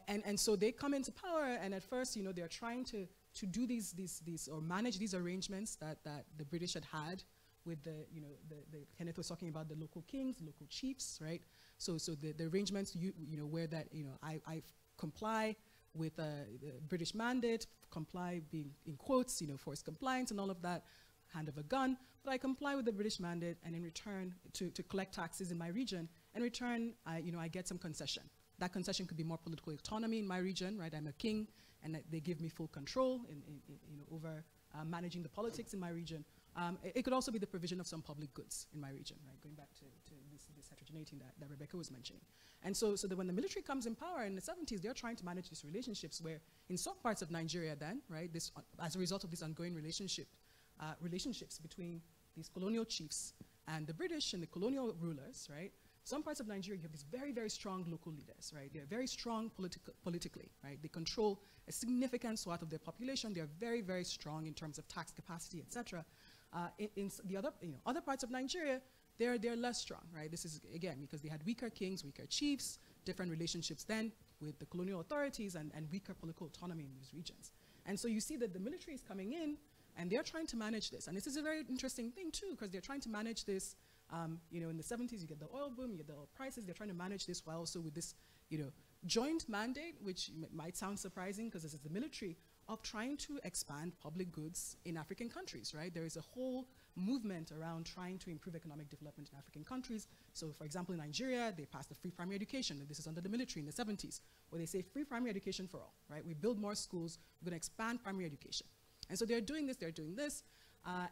And so they come into power, and at first, they're trying to do these or manage these arrangements that the British had with the Kenneth was talking about the local kings, local chiefs, right? So the arrangements where that I comply with the British mandate, comply being in quotes, forced compliance and all of that, hand of a gun, but I comply with the British mandate, and in return to collect taxes in my region, in return I get some concession. That concession could be more political autonomy in my region, right? I'm a king, and they give me full control over managing the politics in my region. It could also be the provision of some public goods in my region, right? Going back to this heterogeneity that Rebecca was mentioning. And so that when the military comes in power in the 70s, they're trying to manage these relationships where in some parts of Nigeria then, right, as a result of this ongoing relationships between these colonial chiefs and the British and the colonial rulers, right? Some parts of Nigeria, you have these very, very strong local leaders, right? They're very strong politically, right? They control a significant swath of their population. They're very, very strong in terms of tax capacity, et cetera. In the other parts of Nigeria, they're less strong, right? This is, again, because they had weaker kings, weaker chiefs, different relationships then with the colonial authorities, and weaker political autonomy in these regions. And so you see that the military is coming in, and they're trying to manage this. And this is a very interesting thing, too, because they're trying to manage this. In the 70s, you get the oil boom, you get the oil prices. They're trying to manage this while also with this, joint mandate, which might sound surprising because this is the military, of trying to expand public goods in African countries, right? There is a whole movement around trying to improve economic development in African countries. So, for example, in Nigeria, they passed the free primary education, and this is under the military in the 70s, where they say free primary education for all, right? We build more schools, we're going to expand primary education. And so they're doing this,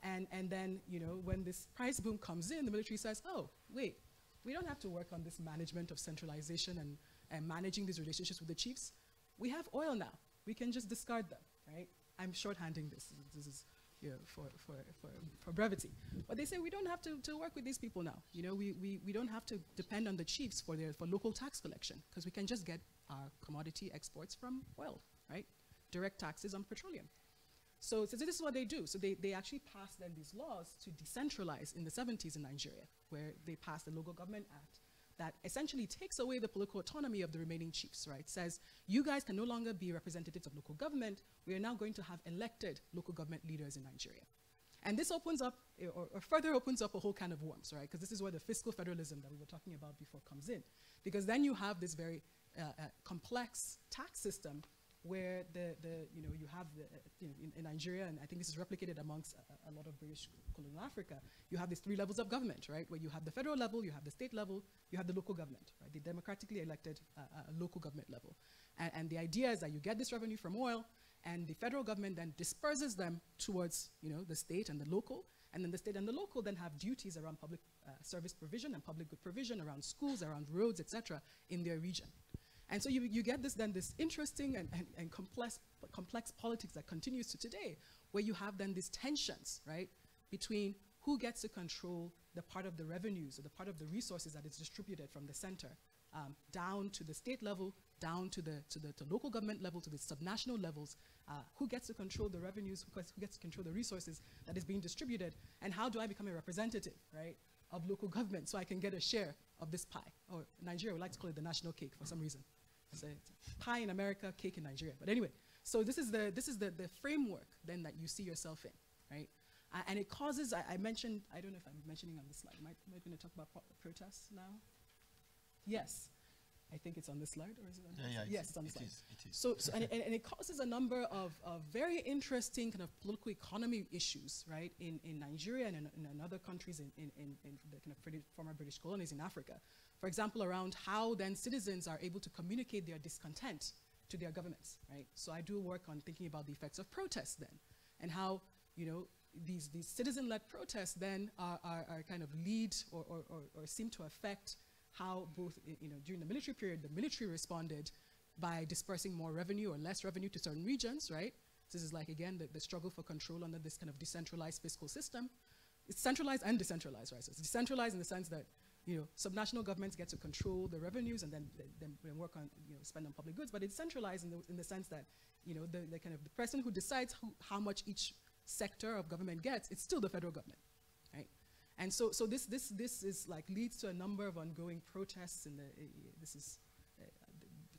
and then, when this price boom comes in, the military says, oh, wait, we don't have to work on this management of centralization and managing these relationships with the chiefs. We have oil now. We can just discard them, right? I'm shorthanding this. This is for brevity. But they say we don't have to work with these people now. We don't have to depend on the chiefs for local tax collection, because we can just get our commodity exports from oil, right? Direct taxes on petroleum. So this is what they do. So they actually passed then these laws to decentralize in the 70s in Nigeria, where they passed the Local Government Act that essentially takes away the political autonomy of the remaining chiefs, right? Says, you guys can no longer be representatives of local government. We are now going to have elected local government leaders in Nigeria. And this opens up, or further opens up a whole can of worms, right? Because this is where the fiscal federalism that we were talking about before comes in. Because then you have this very complex tax system where you have in Nigeria, and I think this is replicated amongst a lot of British colonial Africa, you have these three levels of government, right? Where you have the federal level, you have the state level, you have the local government, right? The democratically elected local government level. And the idea is that you get this revenue from oil, and the federal government then disperses them towards the state and the local, and then the state and the local then have duties around public service provision and public good provision, around schools, around roads, etc., in their region. And so you get this interesting and complex politics that continues to today, where you have then these tensions, right, between who gets to control the part of the revenues or the part of the resources that is distributed from the center down to the state level, down to the local government level, to the subnational levels. Who gets to control the revenues? Who gets to control the resources that is being distributed? And how do I become a representative, right, of local government so I can get a share of this pie? Or Nigeria would like to call it the national cake for some reason. So pie in America, cake in Nigeria. But anyway, so this is the framework then that you see yourself in, right? And it causes, I mentioned, I don't know if I'm mentioning on the slide, am I going to talk about protests now? Yes. I think it's on the slide, or is it on the slide? Yes, it's on the slide. It is. So and it causes a number of very interesting kind of political economy issues, right, in Nigeria and in other countries in the kind of former British colonies in Africa. For example, around how then citizens are able to communicate their discontent to their governments, right? So I do work on thinking about the effects of protests then, and how, you know, these citizen-led protests then are kind of lead or seem to affect how both, you know, during the military period, the military responded by dispersing more revenue or less revenue to certain regions, right? This is like, again, the struggle for control under this kind of decentralized fiscal system. It's centralized and decentralized, right? So it's decentralized in the sense that, you know, subnational governments get to control the revenues and then work on, you know, spend on public goods, but it's centralized in the sense that, you know, the kind of the person who decides how much each sector of government gets, it's still the federal government, right? And so this is like leads to a number of ongoing protests in the this is the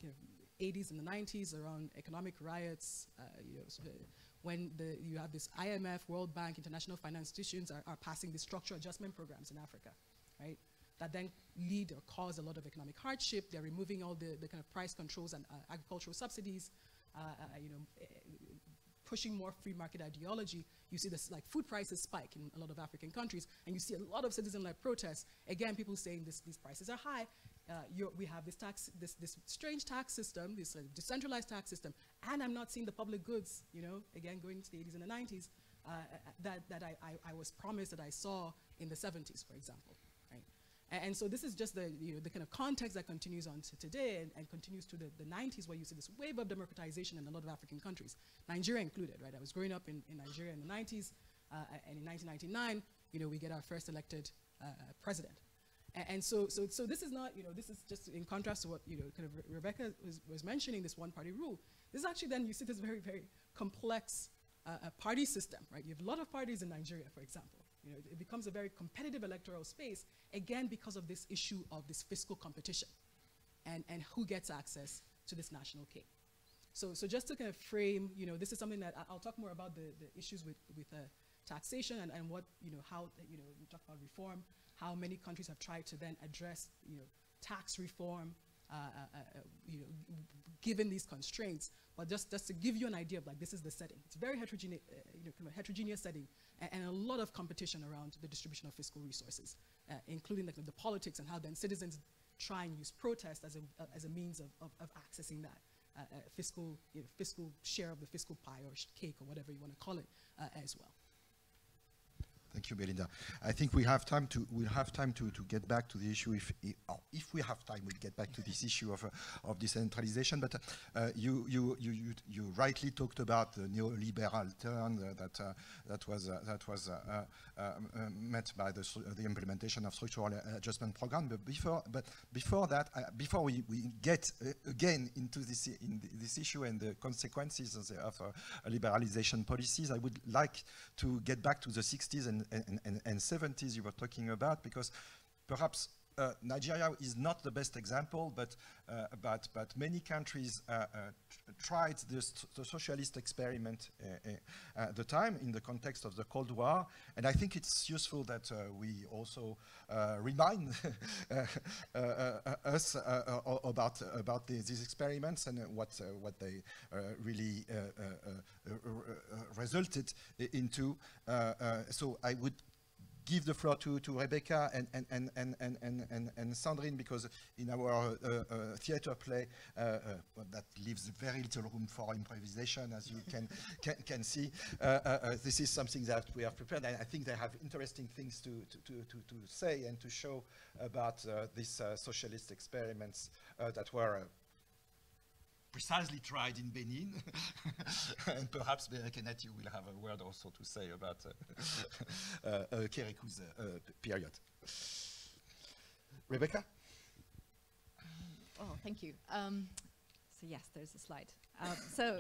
kind of 80s and the 90s around economic riots. You know, so when you have this IMF, World Bank, international finance institutions are passing the structural adjustment programs in Africa, right? That then lead or cause a lot of economic hardship. They're removing all the kind of price controls and agricultural subsidies. You know, pushing more free market ideology. You see this, like, food prices spike in a lot of African countries, and you see a lot of citizen-led protests. Again, people saying these prices are high. We have this this strange tax system, this decentralized tax system, and I'm not seeing the public goods, you know, again, going into the 80s and the 90s, that I was promised that I saw in the 70s, for example, right? And so this is just the, you know, the kind of context that continues on to today and continues to the 90s, where you see this wave of democratization in a lot of African countries, Nigeria included, right? I was growing up in Nigeria in the 90s, and in 1999, you know, we get our first elected president. And so this is not, you know, this is just in contrast to what, you know, kind of Rebecca was mentioning, this one-party rule. This is actually then, you see this very, very complex party system, right? You have a lot of parties in Nigeria, for example. You know, it becomes a very competitive electoral space, again, because of this issue of this fiscal competition and who gets access to this national cake. So just to kind of frame, you know, this is something that I'll talk more about the issues with taxation and what, you know, how, you know, we talk about reform, how many countries have tried to then address, you know, tax reform, you know, given these constraints. But just to give you an idea of, like, this is the setting. It's very heterogeneous, you know, kind of heterogeneous setting, and a lot of competition around the distribution of fiscal resources, including the politics and how then citizens try and use protest as a means of accessing that fiscal, you know, fiscal share of the fiscal pie or cake or whatever you want to call it as well. Thank you, Belinda. I think we'll have time to get back to the issue if we have time. We'll get back to this issue of decentralization. But you rightly talked about the neoliberal turn that was met by the implementation of structural adjustment program. But before that, before we get again into this issue and the consequences of liberalization policies, I would like to get back to the 60s and 70s you were talking about, because perhaps Nigeria is not the best example, but many countries tried the socialist experiment at the time in the context of the Cold War, and I think it's useful that we also remind us about these experiments and what they really resulted into. So I would give the floor to Rebecca and Sandrine, because in our theater play that leaves very little room for improvisation, as you can see. This is something that we have prepared, and I think they have interesting things to say and to show about these socialist experiments that were precisely tried in Benin. And perhaps Berekenet, you will have a word also to say about Kérikou's period. Rebecca? Oh, thank you. So yes, there's a slide. So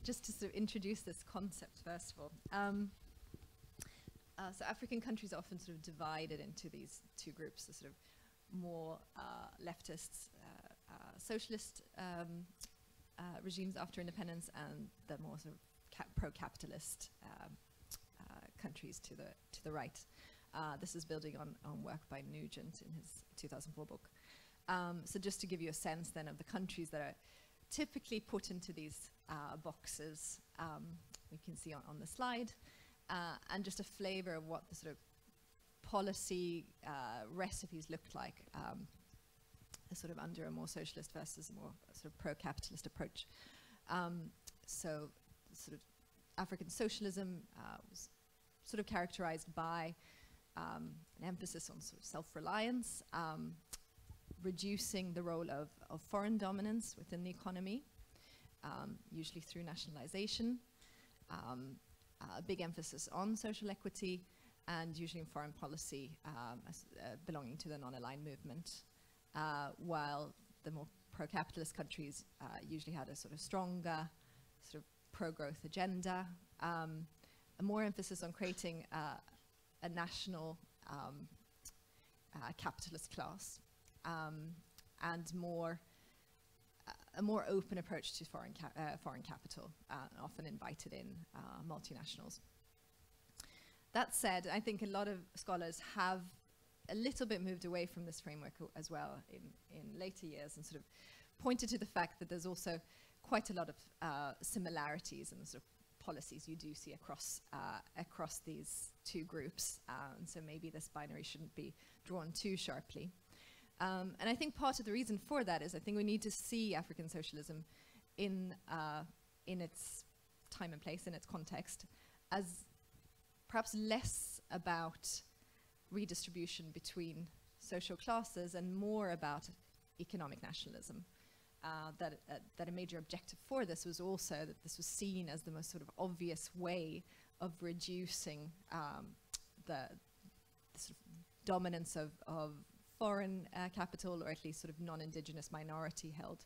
just to sort of introduce this concept, first of all. So African countries are often sort of divided into these two groups, the sort of more leftists, socialist regimes after independence, and the more sort of pro-capitalist countries to the right. This is building on work by Nugent in his 2004 book. So just to give you a sense then of the countries that are typically put into these boxes, we can see on the slide, and just a flavor of what the sort of policy recipes looked like, sort of under a more socialist versus a more sort of pro-capitalist approach. So sort of African socialism was sort of characterized by an emphasis on sort of self-reliance, reducing the role of foreign dominance within the economy, usually through nationalization, a big emphasis on social equity, and usually in foreign policy belonging to the non-aligned movement, while the more pro-capitalist countries usually had a sort of stronger sort of pro-growth agenda, a more emphasis on creating a national capitalist class, and a more open approach to foreign capital, often invited in multinationals. That said, I think a lot of scholars have a little bit moved away from this framework as well in later years, and sort of pointed to the fact that there's also quite a lot of similarities in the sort of policies you do see across these two groups, and so maybe this binary shouldn't be drawn too sharply. And I think part of the reason for that is I think we need to see African socialism in its time and place, in its context, as perhaps less about redistribution between social classes and more about economic nationalism. That a major objective for this was also that this was seen as the most sort of obvious way of reducing the sort of dominance of foreign capital, or at least sort of non-indigenous minority-held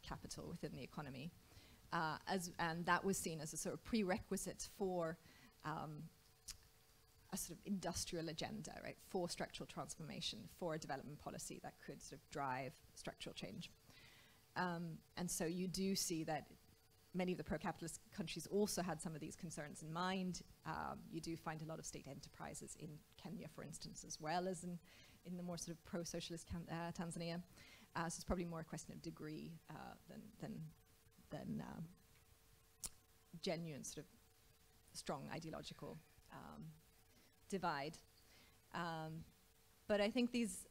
capital within the economy. And that was seen as a sort of prerequisite for a sort of industrial agenda, right, for structural transformation, for a development policy that could sort of drive structural change. And so you do see that many of the pro-capitalist countries also had some of these concerns in mind. You do find a lot of state enterprises in Kenya, for instance, as well as in the more sort of pro-socialist Tanzania. So it's probably more a question of degree than genuine sort of strong ideological divide. But I think these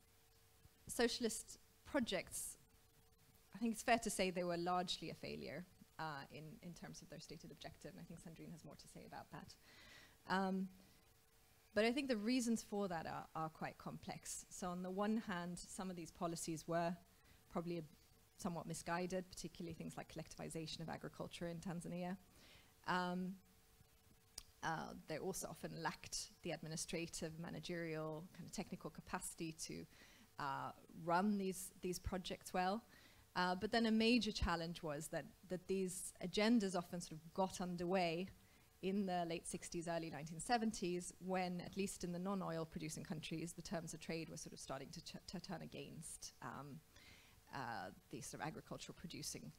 socialist projects, I think it's fair to say they were largely a failure in terms of their stated objective, and I think Sandrine has more to say about that. But I think the reasons for that are quite complex. So on the one hand, some of these policies were probably somewhat misguided, particularly things like collectivization of agriculture in Tanzania. They also often lacked the administrative, managerial, kind of technical capacity to run these projects well. But then a major challenge was that these agendas often sort of got underway in the late 60s, early 1970s, when, at least in the non-oil producing countries, the terms of trade were sort of starting to turn against these sort of agricultural producing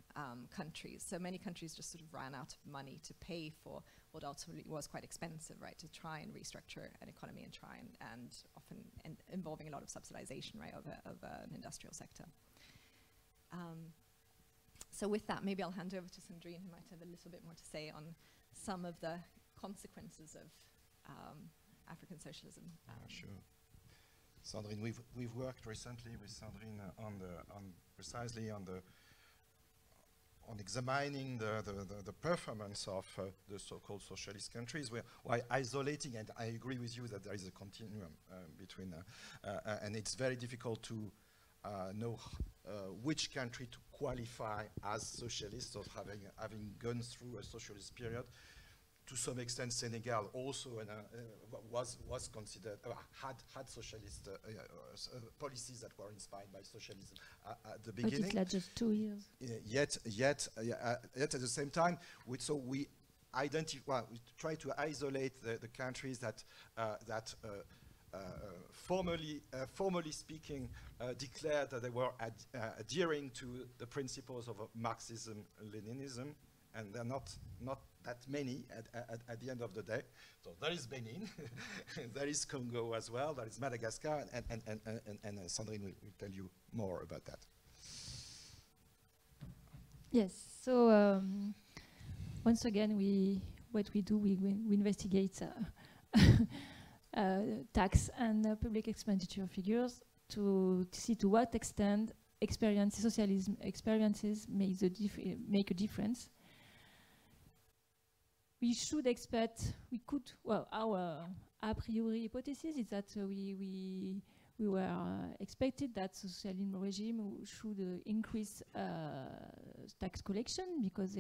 countries. So many countries just sort of ran out of money to pay for what ultimately was quite expensive, right, to try and restructure an economy and try and often involving a lot of subsidization, right, of an industrial sector. So with that, maybe I'll hand over to Sandrine, who might have a little bit more to say on some of the consequences of African socialism. Sure. Sandrine, we've worked recently with Sandrine precisely on examining the performance of the so-called socialist countries, while isolating, and I agree with you that there is a continuum between, and it's very difficult to know which country to qualify as socialist, or having gone through a socialist period. To some extent, Senegal also was considered, had socialist policies that were inspired by socialism at the beginning. But it's like just 2 years. Yet at the same time, we try to isolate the countries that formally speaking, declared that they were adhering to the principles of Marxism-Leninism, and they're not that many at the end of the day. So there is Benin, there is Congo as well, there is Madagascar, and Sandrine will tell you more about that. Yes, so once again, what we do, we investigate tax and public expenditure figures to see to what extent socialism experiences make a difference. We should expect, our a priori hypothesis is that we were expected that socialism regime should increase tax collection because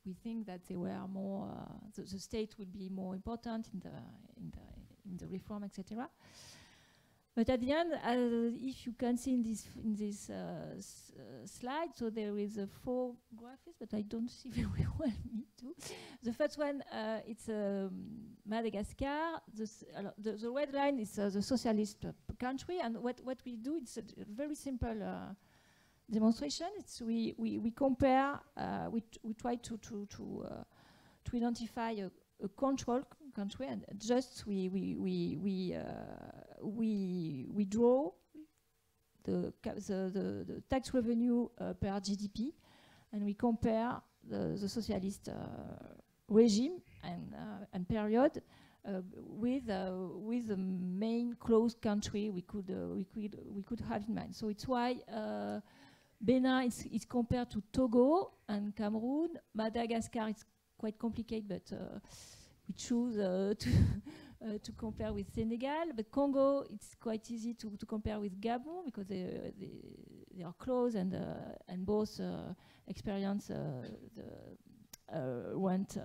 we think that they were more, the state would be more important in the reform, etc. But at the end, if you can see in this slide, so there is 4 graphics, but I don't see very well, me too. The first one, it's Madagascar. The red line is the socialist country, and what we do, it's a very simple demonstration. It's we compare, we try to identify a control country, and just we draw the tax revenue per GDP, and we compare the socialist regime and period with the main close country we could have in mind. So it's why Benin is compared to Togo and Cameroon. Madagascar is quite complicated, but we choose to compare with Senegal. But Congo, it's quite easy to compare with Gabon because they are close and both experience want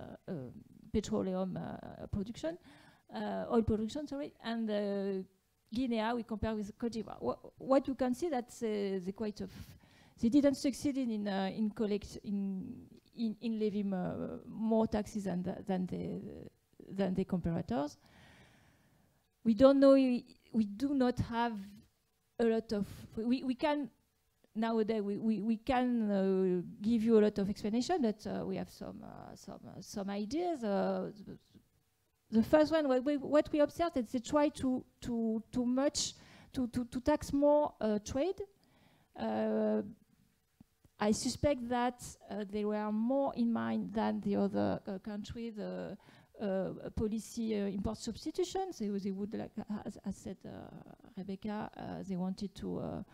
petroleum production, oil production, sorry, and Guinea we compare with Côte d'Ivoire. What you can see that they didn't succeed in levying more taxes than the comparators. We don't know. We do not have a lot of. We can nowadays we can give you a lot of explanation, but we have some ideas. The first one, what we observed is they try to tax more trade. I suspect that they were more in mind than the other country, the policy import substitution. They would, like, as said Rebecca, they wanted to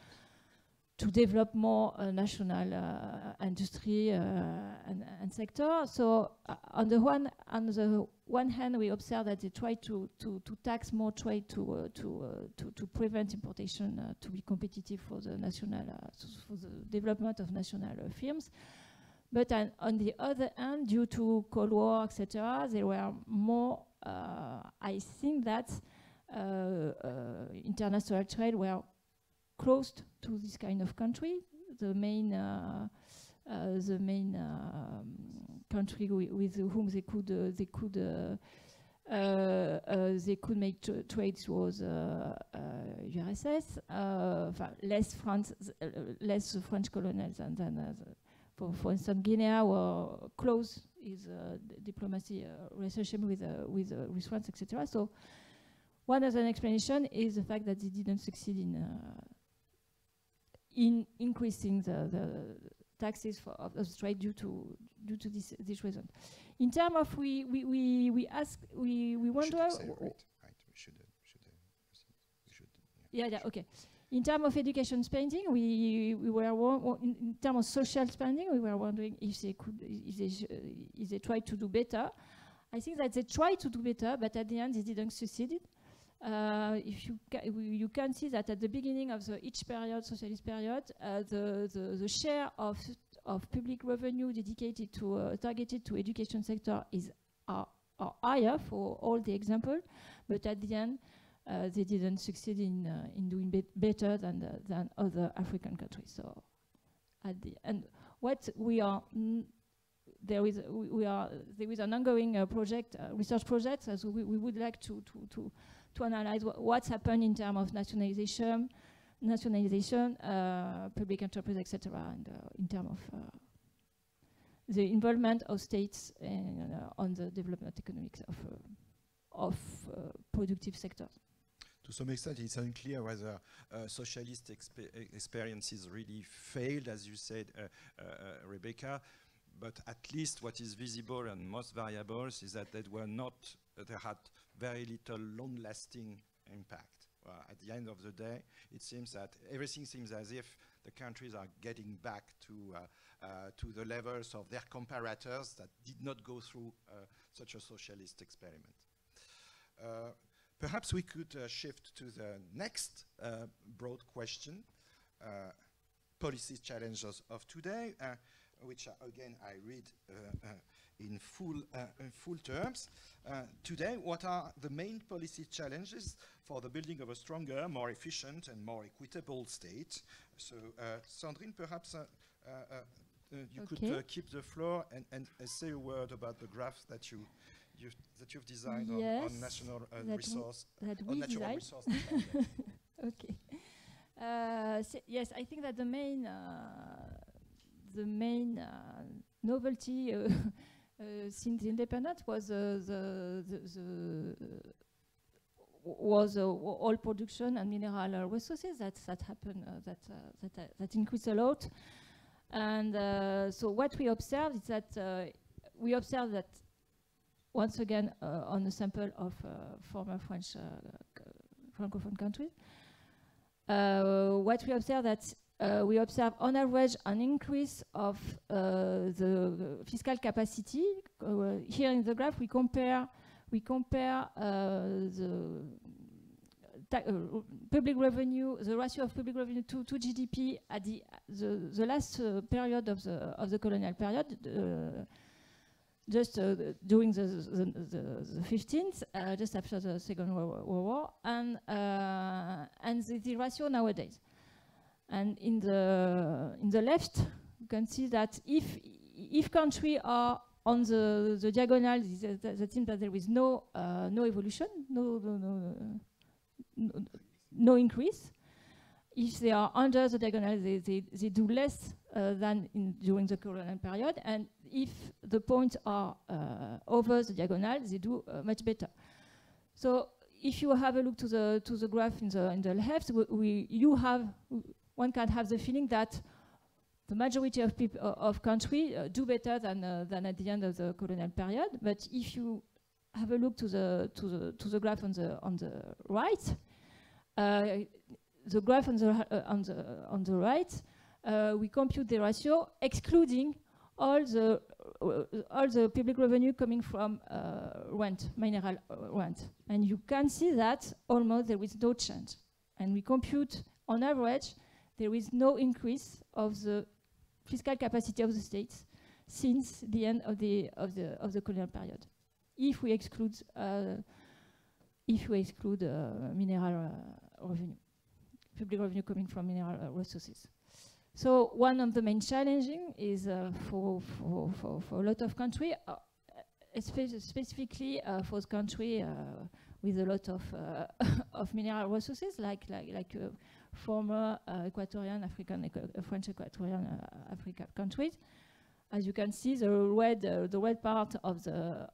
develop more national industry and sector. So on the one hand, we observe that they try to tax more trade to prevent importation to be competitive for the national for the development of national firms. But on the other hand, due to Cold War, etc., there were more. I think that international trade were closed to this kind of country. The main country with whom they could make trades was URSS. Less France, less French colonials than for instance, Guinea were close is diplomacy relationship with France, etc. So one other explanation is the fact that they didn't succeed in increasing the taxes of the trade due to this reason. In terms of we wonder. Yeah, okay. In terms of education spending, we were in terms of social spending, we were wondering if they tried to do better. I think that they tried to do better, but at the end they didn't succeed. If you can see that at the beginning of each period, socialist period, the share of public revenue dedicated to targeted to education sector are higher for all the example, but at the end they didn't succeed in doing better than other African countries. So at the end, what we are there is an ongoing project, research project, so we would like to analyze what's happened in terms of nationalization, public enterprise, etc., and in terms of the involvement of states on the development economics of productive sectors. To some extent, it's unclear whether socialist experiences really failed, as you said, Rebecca. But at least what is visible and most variable is that they had very little long-lasting impact. At the end of the day, it seems that everything seems as if the countries are getting back to the levels of their comparators that did not go through such a socialist experiment. Perhaps we could shift to the next broad question, policy challenges of today, which again I read in full terms. Today, what are the main policy challenges for the building of a stronger, more efficient and more equitable state? So Sandrine, perhaps you could keep the floor and say a word about the graphs that you've designed on national resource. Okay. Yes, I think that the main novelty since independence was oil production and mineral resources that happened that increased a lot. And so what we observed is that once again on a sample of former French francophone countries, what we observed that we observe on average an increase of the fiscal capacity. Here in the graph, we compare the public revenue, the ratio of public revenue to GDP at the last period of the colonial period, just during the 15th, just after the Second World War, and the ratio nowadays. And in the left, you can see that if countries are on the diagonal, that means that there is no evolution, no increase. If they are under the diagonal, they do less than during the colonial period, and if the points are over the diagonal, they do much better. So if you have a look to the graph in the left, one can have the feeling that the majority of people of countries do better than at the end of the colonial period. But if you have a look to the graph on the right, the graph on the right, we compute the ratio excluding all the public revenue coming from rent, mineral rent, and you can see that almost there is no change. And we compute on average there is no increase of the fiscal capacity of the states since the end of the colonial period, if we exclude mineral revenue, public revenue coming from mineral resources. So one of the main challenging is for a lot of countries, specifically for the country with a lot of mineral resources, like former Equatorian African, French Equatorian Africa countries. As you can see, the red part of the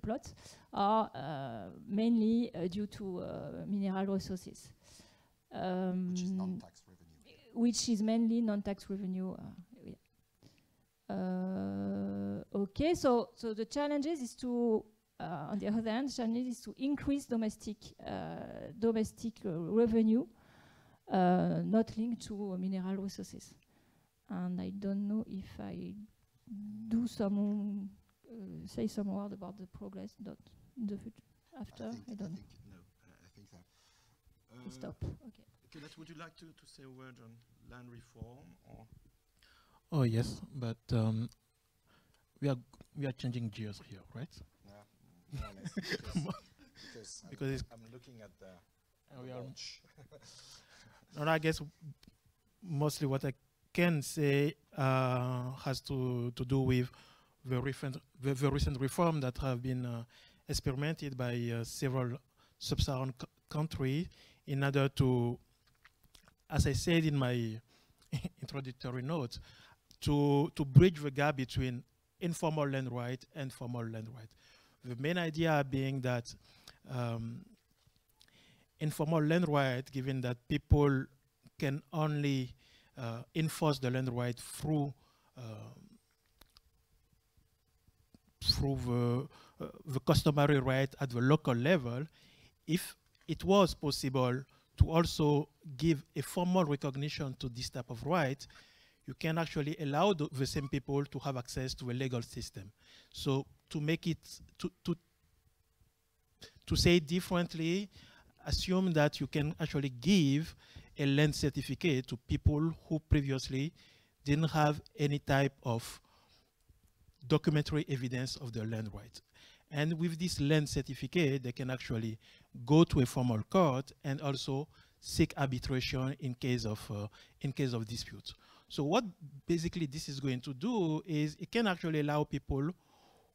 plots are mainly due to mineral resources. Which is non-tax revenue. Which is mainly non-tax revenue. Okay, so the challenges is to, on the other hand, is to increase domestic revenue, not linked to mineral resources. And I don't know if I do say some word about the progress in the future after. I don't know. No, I think that. Stop. Okay. Kenneth, would you like to say a word on land reform? Or? Oh yes, but we are changing gears here, right? Yeah, more or less, because I'm looking at the watch. No, I guess mostly what I can say has to do with the recent reform that have been experimented by several sub-Saharan countries in order to, as I said in my introductory notes, to bridge the gap between informal land right and formal land right. The main idea being that informal land right, given that people can only enforce the land right through the customary right at the local level, if it was possible to also give a formal recognition to this type of right, you can actually allow the same people to have access to a legal system. So to make it, to say it differently, assume that you can actually give a land certificate to people who previously didn't have any type of documentary evidence of their land right. And with this land certificate, they can actually go to a formal court and also seek arbitration in case of dispute. So what basically this is going to do is it can actually allow people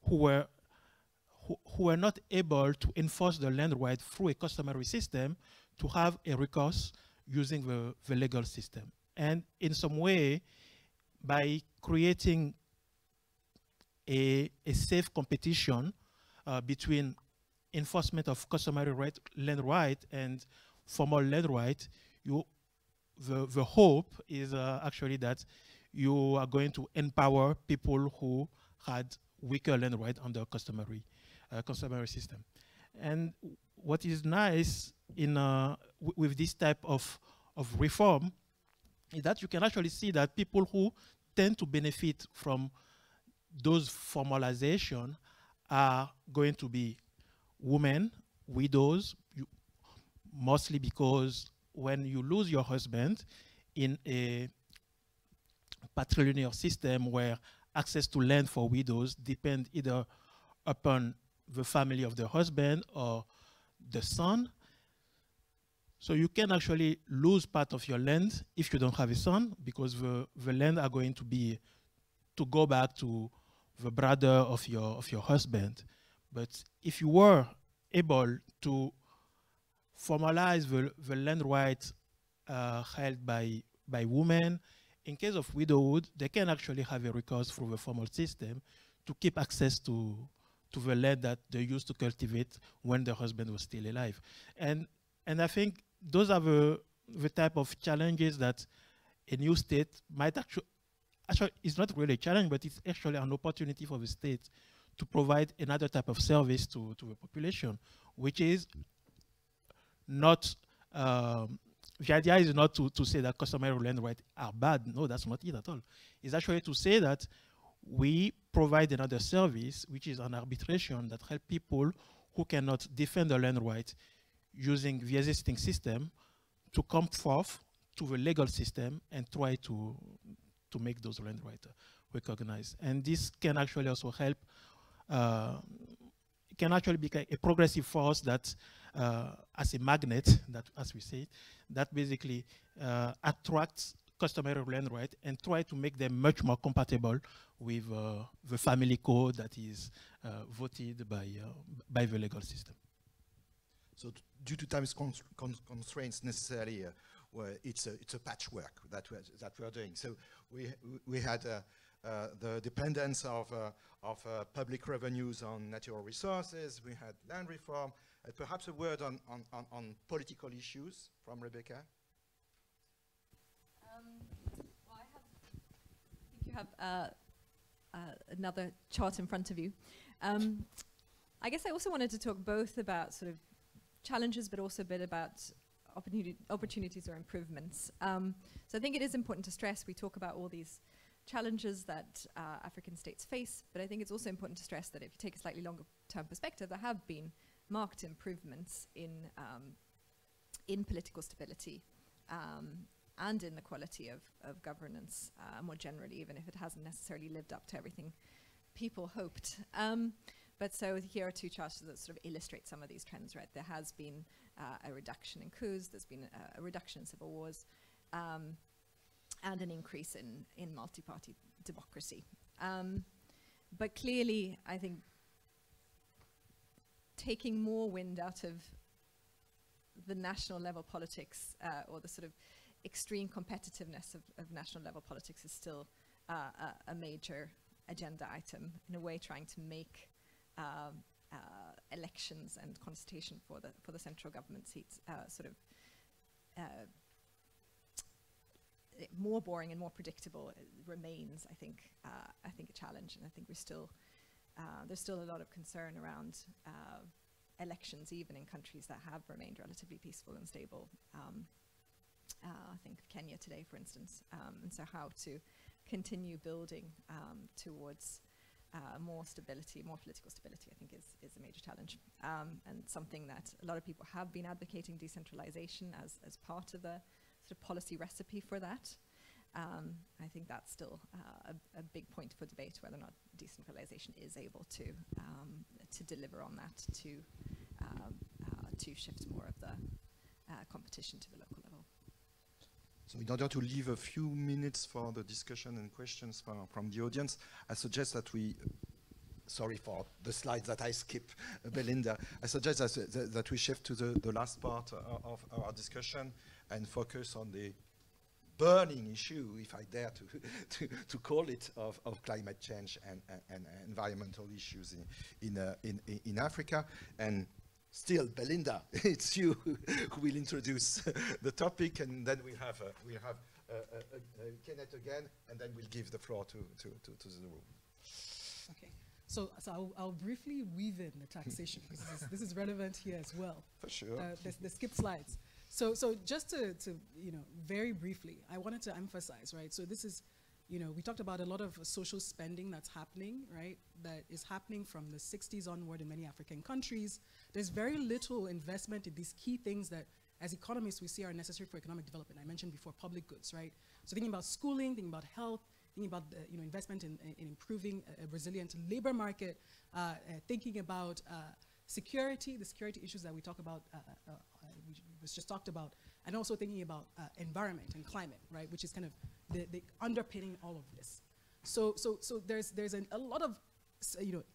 who were not able to enforce the land right through a customary system to have a recourse using the legal system. And in some way, by creating a safe competition between enforcement of customary land right and formal land right, the hope is actually that you are going to empower people who had weaker land right under customary system. And what is nice in with this type of reform is that you can actually see that people who tend to benefit from those formalization are going to be women, widows, mostly because when you lose your husband in a patrilineal system where access to land for widows depend either upon the family of the husband or the son. So you can actually lose part of your land if you don't have a son, because the land are going to go back to the brother of your husband. But if you were able to formalize the land rights held by women, in case of widowhood, they can actually have a recourse through the formal system to keep access to the land that they used to cultivate when the husband was still alive. And I think those are the type of challenges that a new state might actually, it's not really a challenge, but it's actually an opportunity for the state to provide another type of service to the population, which is not, the idea is not to say that customary land rights are bad. No, that's not it at all. It's actually to say that we provide another service, which is an arbitration that helps people who cannot defend their land rights using the existing system to come forth to the legal system and try to make those land rights recognized. And this can actually also help, it can actually be a progressive force that, as a magnet, that, as we say, that basically attracts customary land rights and try to make them much more compatible with the family code that is voted by the legal system. So due to time constraints necessarily, it's a patchwork that we are doing. So we had the dependence of public revenues on natural resources. We had land reform. Perhaps a word on political issues from Rebecca. Well, I think you have another chart in front of you. I guess I also wanted to talk both about sort of challenges, but also a bit about opportunities or improvements. So I think it is important to stress, we talk about all these challenges that African states face, but I think it's also important to stress that if you take a slightly longer term perspective, there have been marked improvements in political stability and in the quality of governance more generally, even if it hasn't necessarily lived up to everything people hoped. But so here are two charts that sort of illustrate some of these trends, right? There has been a reduction in coups, there's been a reduction in civil wars, and an increase in multi-party democracy. But clearly, I think taking more wind out of the national level politics or the sort of extreme competitiveness of national level politics is still a major agenda item, in a way trying to make elections and consultation for the central government seats more boring and more predictable. Remains, I think, a challenge, and I think there's still a lot of concern around elections, even in countries that have remained relatively peaceful and stable. I think of Kenya today, for instance, and so how to continue building towards more stability, more political stability, I think is a major challenge, and something that a lot of people have been advocating decentralization as part of the sort of policy recipe for that. I think that's still a big point for debate, whether or not decentralization is able to deliver on that, to shift more of the competition to the local level. So in order to leave a few minutes for the discussion and questions from the audience, I suggest that we, sorry for the slides that I skip, Belinda, I suggest that we shift to the last part of our discussion and focus on the burning issue, if I dare to call it, of climate change and environmental issues in Africa. And still, Belinda, it's you who will introduce the topic, and then we'll have Kenneth again, and then we'll give the floor to the room. Okay. So I'll briefly weave in the taxation, because this is relevant here as well. For sure. The skip slides. So just to very briefly, I wanted to emphasize, right? So this is, we talked about a lot of social spending that's happening, right? That is happening from the 60s onward in many African countries. There's very little investment in these key things that, as economists, we see are necessary for economic development. I mentioned before, public goods, right? So thinking about schooling, thinking about health, thinking about investment in improving a resilient labor market, thinking about security, the security issues that we talk about, was just talked about, and also thinking about environment and climate, right, which is kind of the underpinning all of this. So there's a lot of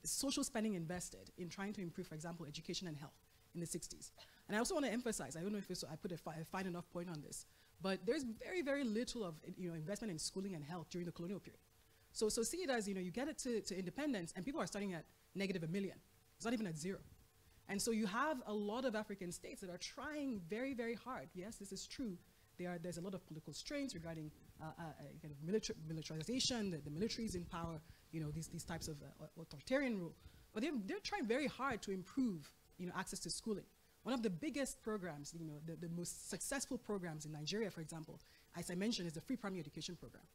social spending invested in trying to improve, for example, education and health in the 60s. And I also want to emphasize, I don't know if I put a fine enough point on this, but there's very, very little of investment in schooling and health during the colonial period. So see it as, you get it to independence, and people are starting at -1 million. It's not even at 0. And so you have a lot of African states that are trying very, very hard. Yes, this is true. There's a lot of political strains regarding kind of militarization, the militaries in power, these types of authoritarian rule. But they're trying very hard to improve, access to schooling. One of the biggest programs, the most successful programs in Nigeria, for example, as I mentioned, is the free primary education program.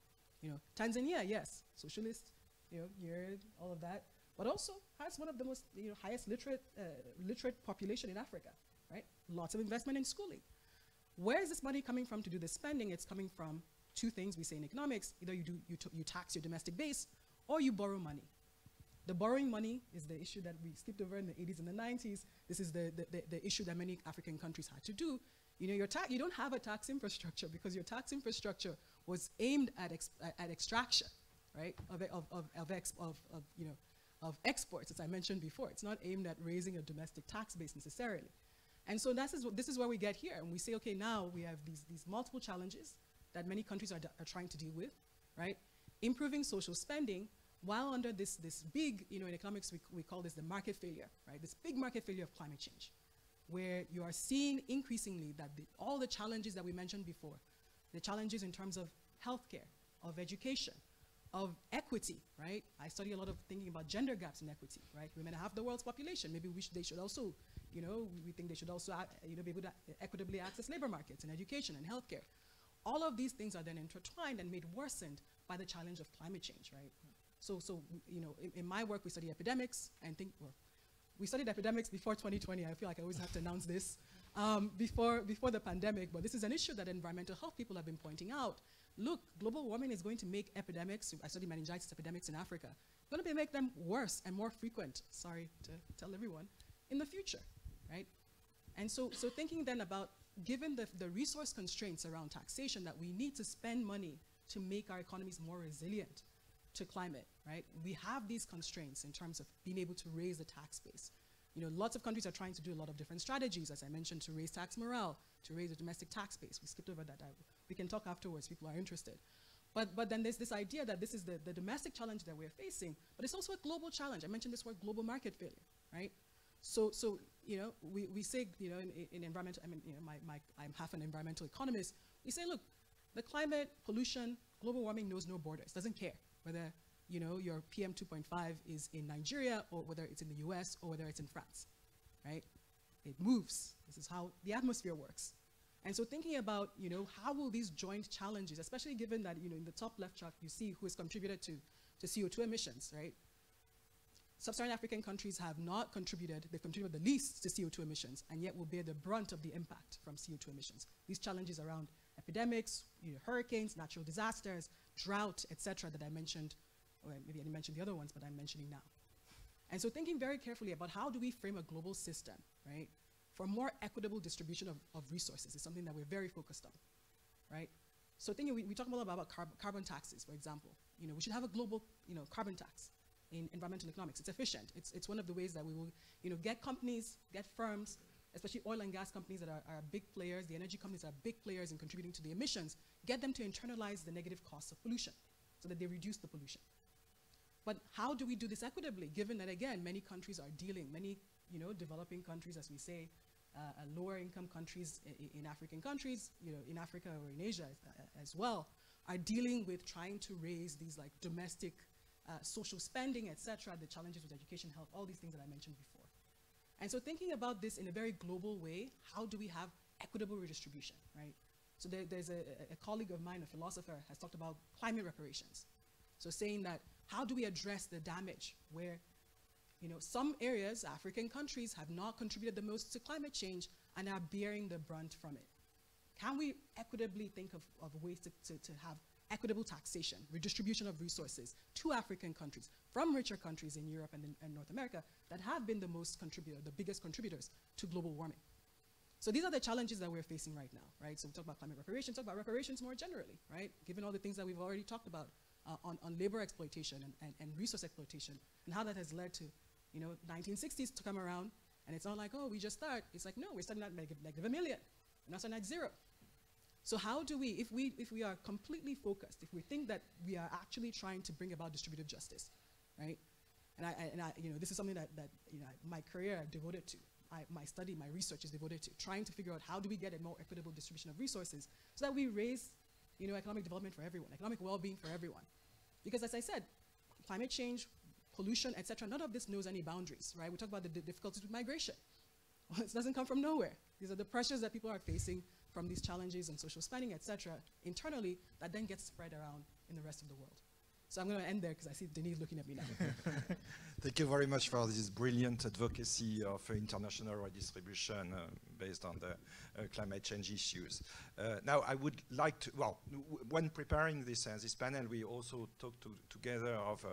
Tanzania, yes, socialist, all of that, but also has one of the most highest literate population in Africa, right? Lots of investment in schooling. Where is this money coming from to do the spending? It's coming from two things we say in economics. Either you tax your domestic base, or you borrow money. The borrowing money is the issue that we skipped over in the 80s and the 90s. This is the issue that many African countries had to do. You don't have a tax infrastructure because your tax infrastructure was aimed at extraction, right? Of exports, as I mentioned before. It's not aimed at raising a domestic tax base necessarily. And so this is where we get here, and we say, okay, now we have these multiple challenges that many countries are trying to deal with, right? Improving social spending, while under this big, in economics we call this the market failure, right? This big market failure of climate change, where you are seeing increasingly that all the challenges that we mentioned before, the challenges in terms of healthcare, of education, of equity, right? I study a lot of thinking about gender gaps in equity, right? Women have the world's population. Maybe they should also, we think they should also, be able to equitably access labor markets and education and healthcare. All of these things are then intertwined and made worsened by the challenge of climate change, right? So in my work, we study epidemics and we studied epidemics before 2020. I feel like I always have to announce this, before the pandemic, but this is an issue that environmental health people have been pointing out. Look, global warming is going to make epidemics, I study meningitis epidemics in Africa, going to make them worse and more frequent, sorry to tell everyone, in the future, right? And so thinking then about, given the resource constraints around taxation, that we need to spend money to make our economies more resilient to climate, right? We have these constraints in terms of being able to raise the tax base. Lots of countries are trying to do a lot of different strategies, as I mentioned, to raise tax morale, to raise the domestic tax base. We skipped over that. We can talk afterwards, people are interested. But then there's this idea that this is the domestic challenge that we're facing, but it's also a global challenge. I mentioned this word, global market failure, right? So you know, we say, you know, in environmental, I mean, you know, I'm half an environmental economist. We say, look, the climate, pollution, global warming knows no borders, doesn't care whether, you know, your PM 2.5 is in Nigeria or whether it's in the US or whether it's in France, right? It moves. This is how the atmosphere works. And so thinking about, you know, how will these joint challenges, especially given that, you know, in the top left chart, you see who has contributed to CO2 emissions, right? Sub-Saharan African countries have not contributed, they've contributed the least to CO2 emissions, and yet will bear the brunt of the impact from CO2 emissions. These challenges around epidemics, you know, hurricanes, natural disasters, drought, et cetera, that I mentioned, or maybe I didn't mention the other ones, but I'm mentioning now. And so thinking very carefully about how do we frame a global system, right? For more equitable distribution of resources is something that we're very focused on, right? So thinking, we talk a lot about carbon taxes, for example. You know, we should have a global, you know, carbon tax in environmental economics. It's efficient. It's one of the ways that we will, you know, get companies, get firms, especially oil and gas companies that are big players, the energy companies that are big players in contributing to the emissions, get them to internalize the negative costs of pollution so that they reduce the pollution. But how do we do this equitably, given that, again, many countries are dealing, many, you know, developing countries, as we say, lower income countries in African countries, you know, in Africa or in Asia as well, are dealing with trying to raise these like domestic social spending, et cetera, the challenges with education, health, all these things that I mentioned before. And so thinking about this in a very global way, how do we have equitable redistribution, right? So there's a colleague of mine, a philosopher, has talked about climate reparations. So saying that, how do we address the damage where, you know, some areas, African countries, have not contributed the most to climate change and are bearing the brunt from it? Can we equitably think of ways to have equitable taxation, redistribution of resources to African countries from richer countries in Europe and North America that have been the biggest contributors to global warming? So these are the challenges that we're facing right now, right? So we talk about climate reparations, talk about reparations more generally, right? Given all the things that we've already talked about on labor exploitation and resource exploitation, and how that has led to, you know, 1960s to come around, and it's not like, oh, we just start. It's like, no, we're starting at negative 1 million. We're not starting at 0. So how do we, if we are completely focused, if we think that we are actually trying to bring about distributive justice, right? And I you know, this is something that you know, my career I've devoted to. My study, my research is devoted to trying to figure out how do we get a more equitable distribution of resources so that we raise, you know, economic development for everyone, economic well-being for everyone. Because as I said, climate change, pollution, et cetera, none of this knows any boundaries, right? We talk about the difficulties with migration. Well, it doesn't come from nowhere. These are the pressures that people are facing from these challenges and social spending, et cetera, internally, that then gets spread around in the rest of the world. So I'm going to end there because I see Denis looking at me now. Thank you very much for this brilliant advocacy of international redistribution based on the climate change issues. Now, I would like to, well, when preparing this panel, we also talked together of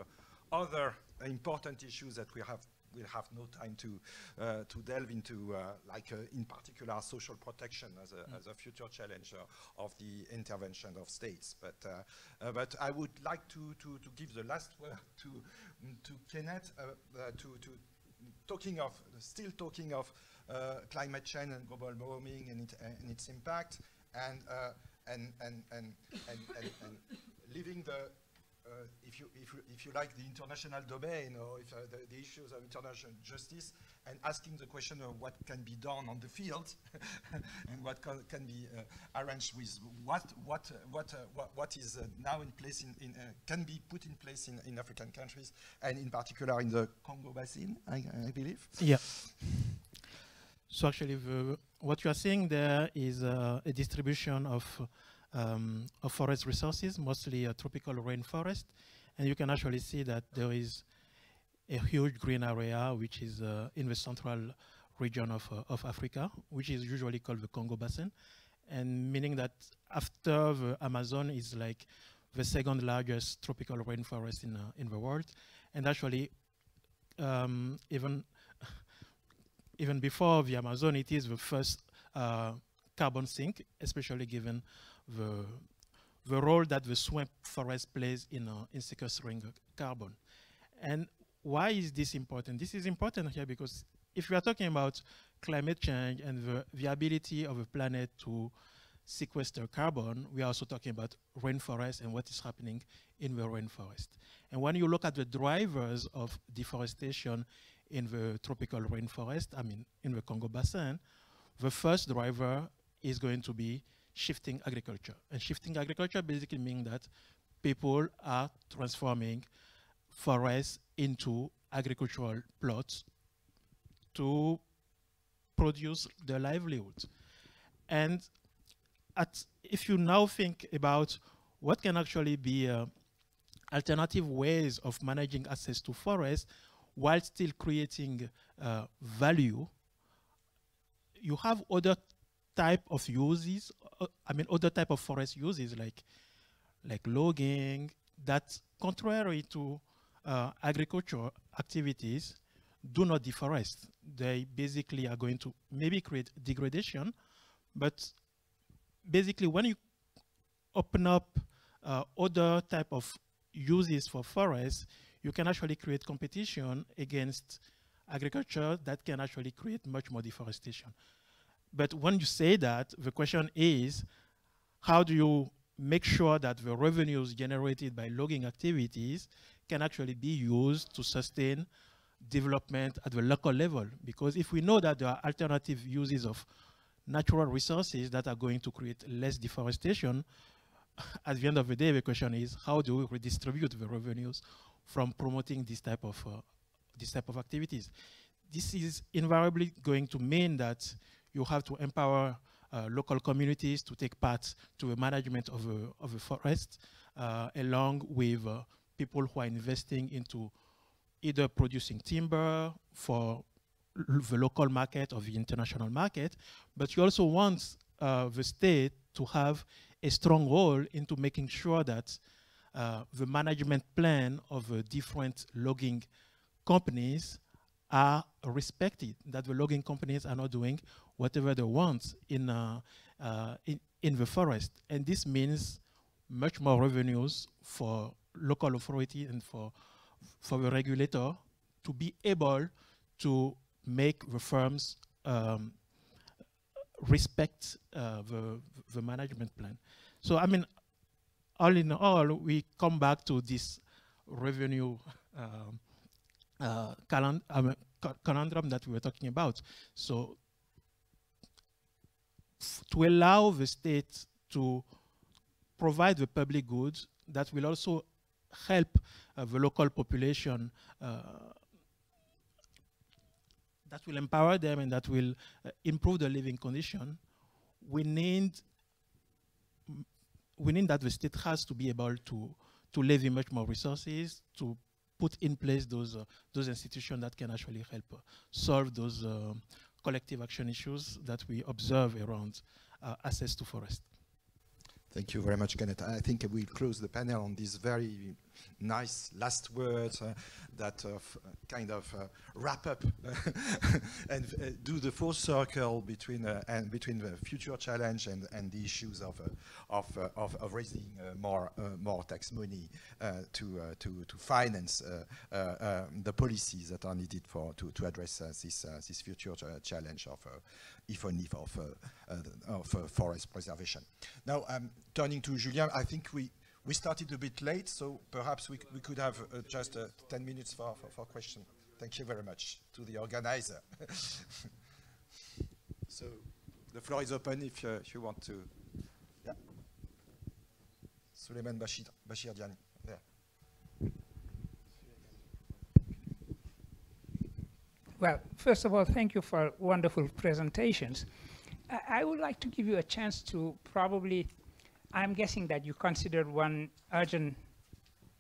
other important issues that we'll have no time to delve into, like in particular social protection as a future challenge of the intervention of states. But I would like to give the last word to Kenneth, still talking of climate change and global warming and its impact, and leaving the if you like the international domain, or if the issues of international justice, and asking the question of what can be done on the field and what can be arranged with what is now in place can be put in place in African countries, and in particular in the Congo Basin, I believe. Yeah. So actually, what you are seeing there is a distribution of forest resources, mostly tropical rainforest, and you can actually see that there is a huge green area which is in the central region of Africa, which is usually called the Congo Basin, and meaning that after the Amazon is like the second largest tropical rainforest in the world, and actually even before the Amazon, it is the first carbon sink, especially given the role that the swamp forest plays in sequestering carbon. And why is this important? This is important here because if we are talking about climate change and the ability of a planet to sequester carbon, we are also talking about rainforest and what is happening in the rainforest. And when you look at the drivers of deforestation in the tropical rainforest, I mean, in the Congo Basin, the first driver is going to be shifting agriculture. And shifting agriculture basically means that people are transforming forests into agricultural plots to produce their livelihoods. And if you now think about what can actually be alternative ways of managing access to forests while still creating value, you have other type of uses, other type of forest uses like logging, that contrary to agricultural activities do not deforest. They basically are going to maybe create degradation, but basically when you open up other type of uses for forests, you can actually create competition against agriculture that can actually create much more deforestation. But when you say that, the question is, how do you make sure that the revenues generated by logging activities can actually be used to sustain development at the local level? Because if we know that there are alternative uses of natural resources that are going to create less deforestation, at the end of the day, the question is, how do we redistribute the revenues from promoting this type of activities? This is invariably going to mean that you have to empower local communities to take part to the management of a forest, along with people who are investing into either producing timber for the local market or the international market, but you also want the state to have a strong role into making sure that the management plan of different logging companies are respected, that the logging companies are not doing whatever they want in the forest. And this means much more revenues for local authority and for the regulator to be able to make the firms respect the management plan. So I mean, all in all, we come back to this revenue conundrum that we were talking about. So to allow the state to provide the public goods that will also help the local population, that will empower them and that will improve the living condition, we need that the state has to be able to levy much more resources, to put in place those institutions that can actually help solve those collective action issues that we observe around access to forest. Thank you very much, Kenneth. I think we'll close the panel on these very nice last words that kind of wrap up and do the full circle between the future challenge and the issues of raising more tax money to finance the policies that are needed to address this future challenge of forest preservation. Now, turning to Julien, I think we started a bit late, so perhaps we could have just 10 minutes for questions. Thank you very much to the organizer. So the floor is open if you want to. Yeah. Suleiman Bashir Diani. There. Well, first of all, thank you for wonderful presentations. I would like to give you a chance to probably, I'm guessing that you considered one urgent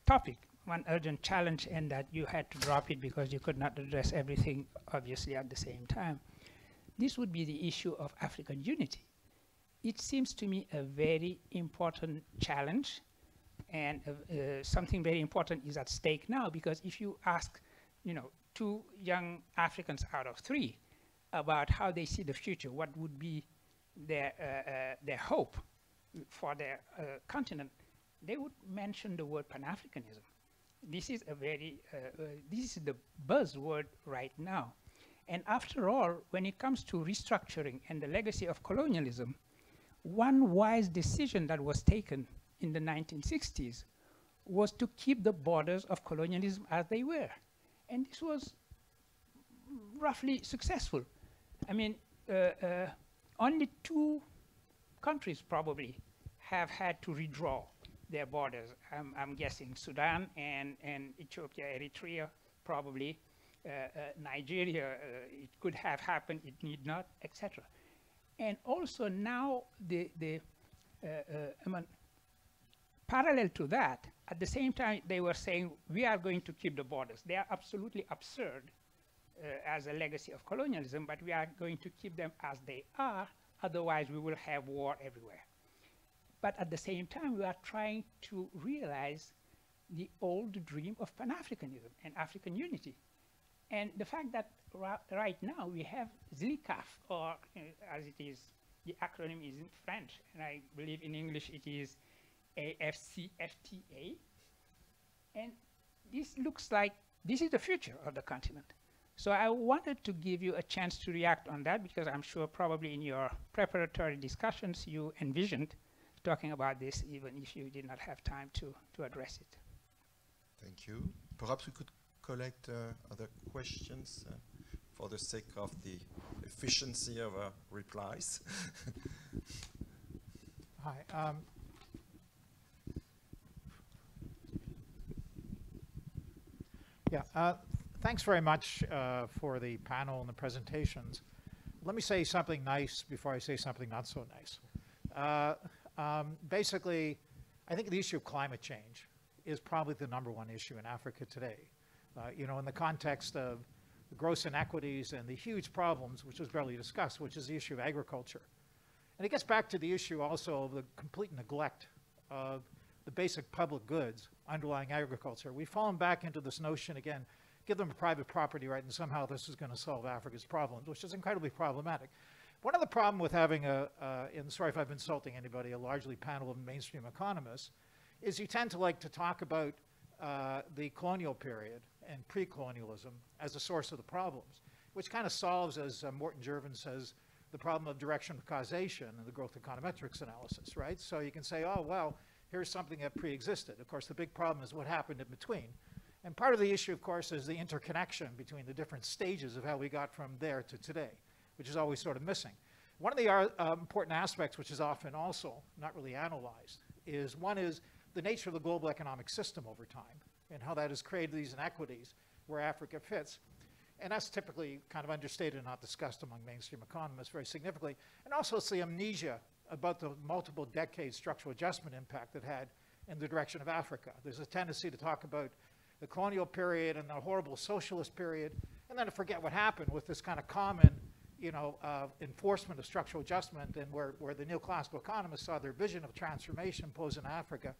topic, one urgent challenge, and that you had to drop it because you could not address everything, obviously, at the same time. This would be the issue of African unity. It seems to me a very important challenge, and something very important is at stake now, because if you ask, 2 young Africans out of 3 about how they see the future, what would be their hope for their continent, they would mention the word Pan-Africanism. This is a very, this is the buzzword right now. And after all, when it comes to restructuring and the legacy of colonialism, one wise decision that was taken in the 1960s was to keep the borders of colonialism as they were. And this was roughly successful. I mean, only 2 countries probably have had to redraw their borders. I'm guessing Sudan and Ethiopia, Eritrea, probably. Nigeria, it could have happened, it need not, etc. And also now, parallel to that, at the same time, they were saying, we are going to keep the borders. They are absolutely absurd as a legacy of colonialism, but we are going to keep them as they are, otherwise we will have war everywhere. But at the same time, we are trying to realize the old dream of Pan-Africanism and African unity. And the fact that right now we have ZLICAF, or as it is, the acronym is in French, and I believe in English it is AFCFTA. And this looks like this is the future of the continent. So I wanted to give you a chance to react on that, because I'm sure probably in your preparatory discussions you envisioned talking about this, even if you did not have time to address it. Thank you. Perhaps we could collect other questions for the sake of the efficiency of our replies. Hi. Thanks very much for the panel and the presentations. Let me say something nice before I say something not so nice. Basically, I think the issue of climate change is probably the #1 issue in Africa today. You know, in the context of the gross inequities and the huge problems, which was barely discussed, which is the issue of agriculture. And it gets back to the issue also of the complete neglect of the basic public goods underlying agriculture. We've fallen back into this notion again, give them a private property right, and somehow this is going to solve Africa's problems, which is incredibly problematic. One of the problems with having and sorry if I've insulting anybody, a largely panel of mainstream economists, is you tend to like to talk about the colonial period and pre-colonialism as a source of the problems, which kind of solves, as Morton Jervin says, the problem of direction of causation and the growth econometrics analysis, right? So you can say, oh, well, here's something that pre-existed. Of course, the big problem is what happened in between. And part of the issue, of course, is the interconnection between the different stages of how we got from there to today, which is always sort of missing. One of the important aspects, which is often also not really analyzed, is one is the nature of the global economic system over time and how that has created these inequities where Africa fits. And that's typically kind of understated and not discussed among mainstream economists very significantly. And also it's the amnesia about the multiple decade structural adjustment impact it had in the direction of Africa. There's a tendency to talk about the colonial period and the horrible socialist period, and then to forget what happened with this kind of common, you know, enforcement of structural adjustment, and where the neoclassical economists saw their vision of transformation imposed in Africa,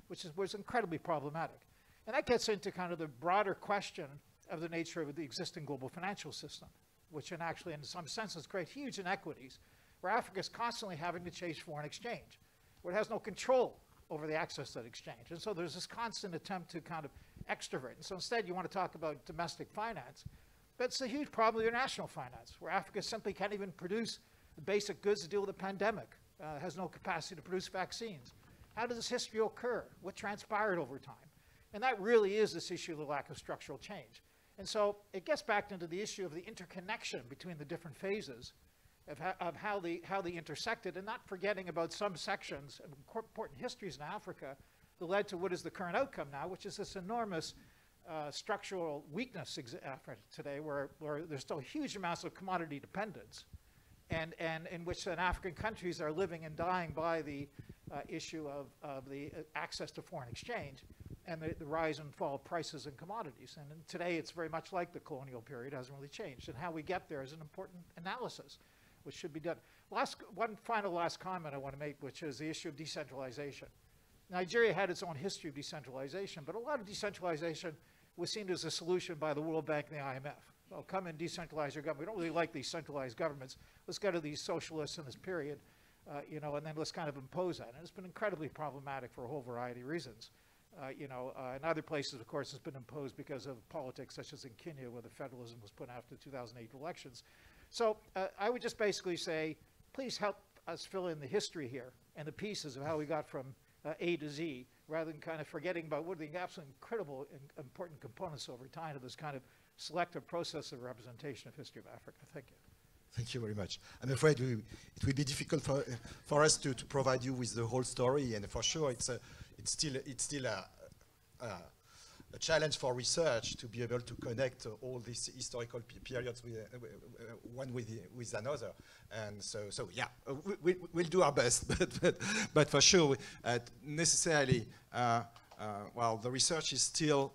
which was incredibly problematic. And that gets into kind of the broader question of the nature of the existing global financial system, which in actually, in some senses, create huge inequities, where Africa is constantly having to chase foreign exchange, where it has no control over the access to that exchange. And so there's this constant attempt to kind of extrovert. And so instead you want to talk about domestic finance, but it's a huge problem of international finance, where Africa simply can't even produce the basic goods to deal with the pandemic, has no capacity to produce vaccines. How does this history occur? What transpired over time? And that really is this issue of the lack of structural change. And so it gets back into the issue of the interconnection between the different phases of how they intersected, and not forgetting about some sections of important histories in Africa that led to what is the current outcome now, which is this enormous structural weakness today, where there's still huge amounts of commodity dependence, and in which then African countries are living and dying by the issue of the access to foreign exchange and the rise and fall of prices and commodities. And today it's very much like the colonial period, hasn't really changed. And how we get there is an important analysis, which should be done. One final last comment I want to make, which is the issue of decentralization. Nigeria had its own history of decentralization, but a lot of decentralization was seen as a solution by the World Bank and the IMF. Well, come and decentralize your government. We don't really like these centralized governments. Let's go to these socialists in this period, you know, and then let's kind of impose that. And it's been incredibly problematic for a whole variety of reasons. You know, in other places, of course, it's been imposed because of politics, such as in Kenya, where the federalism was put after the 2008 elections. So I would just basically say, please help us fill in the history here and the pieces of how we got from A to Z, rather than kind of forgetting about what are the absolutely incredible and important components over time of this kind of selective process of representation of history of Africa. Thank you. Thank you very much. I'm afraid it will be difficult for us to provide you with the whole story, and for sure it's still a challenge for research to be able to connect all these historical periods with, one with another. And so yeah, we'll do our best, but for sure, necessarily, well, the research is still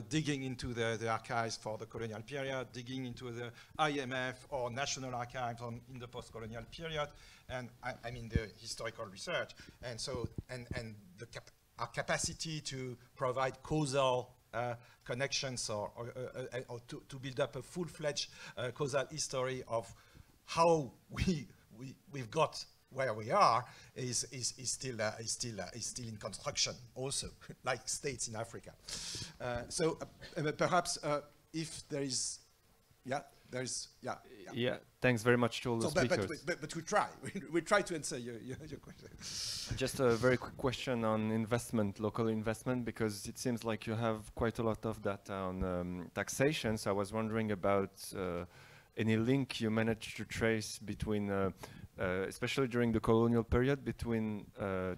digging into the archives for the colonial period, digging into the IMF or national archives in the post-colonial period, and I mean the historical research. And so, our capacity to provide causal connections or to build up a full-fledged causal history of how we've got where we are is still in construction also, like states in Africa. So perhaps if there is, yeah. Thanks very much to all the speakers. But we try to answer your question. Just a very quick question on investment, local investment, because it seems like you have quite a lot of data on taxation. So I was wondering about any link you managed to trace between, especially during the colonial period, between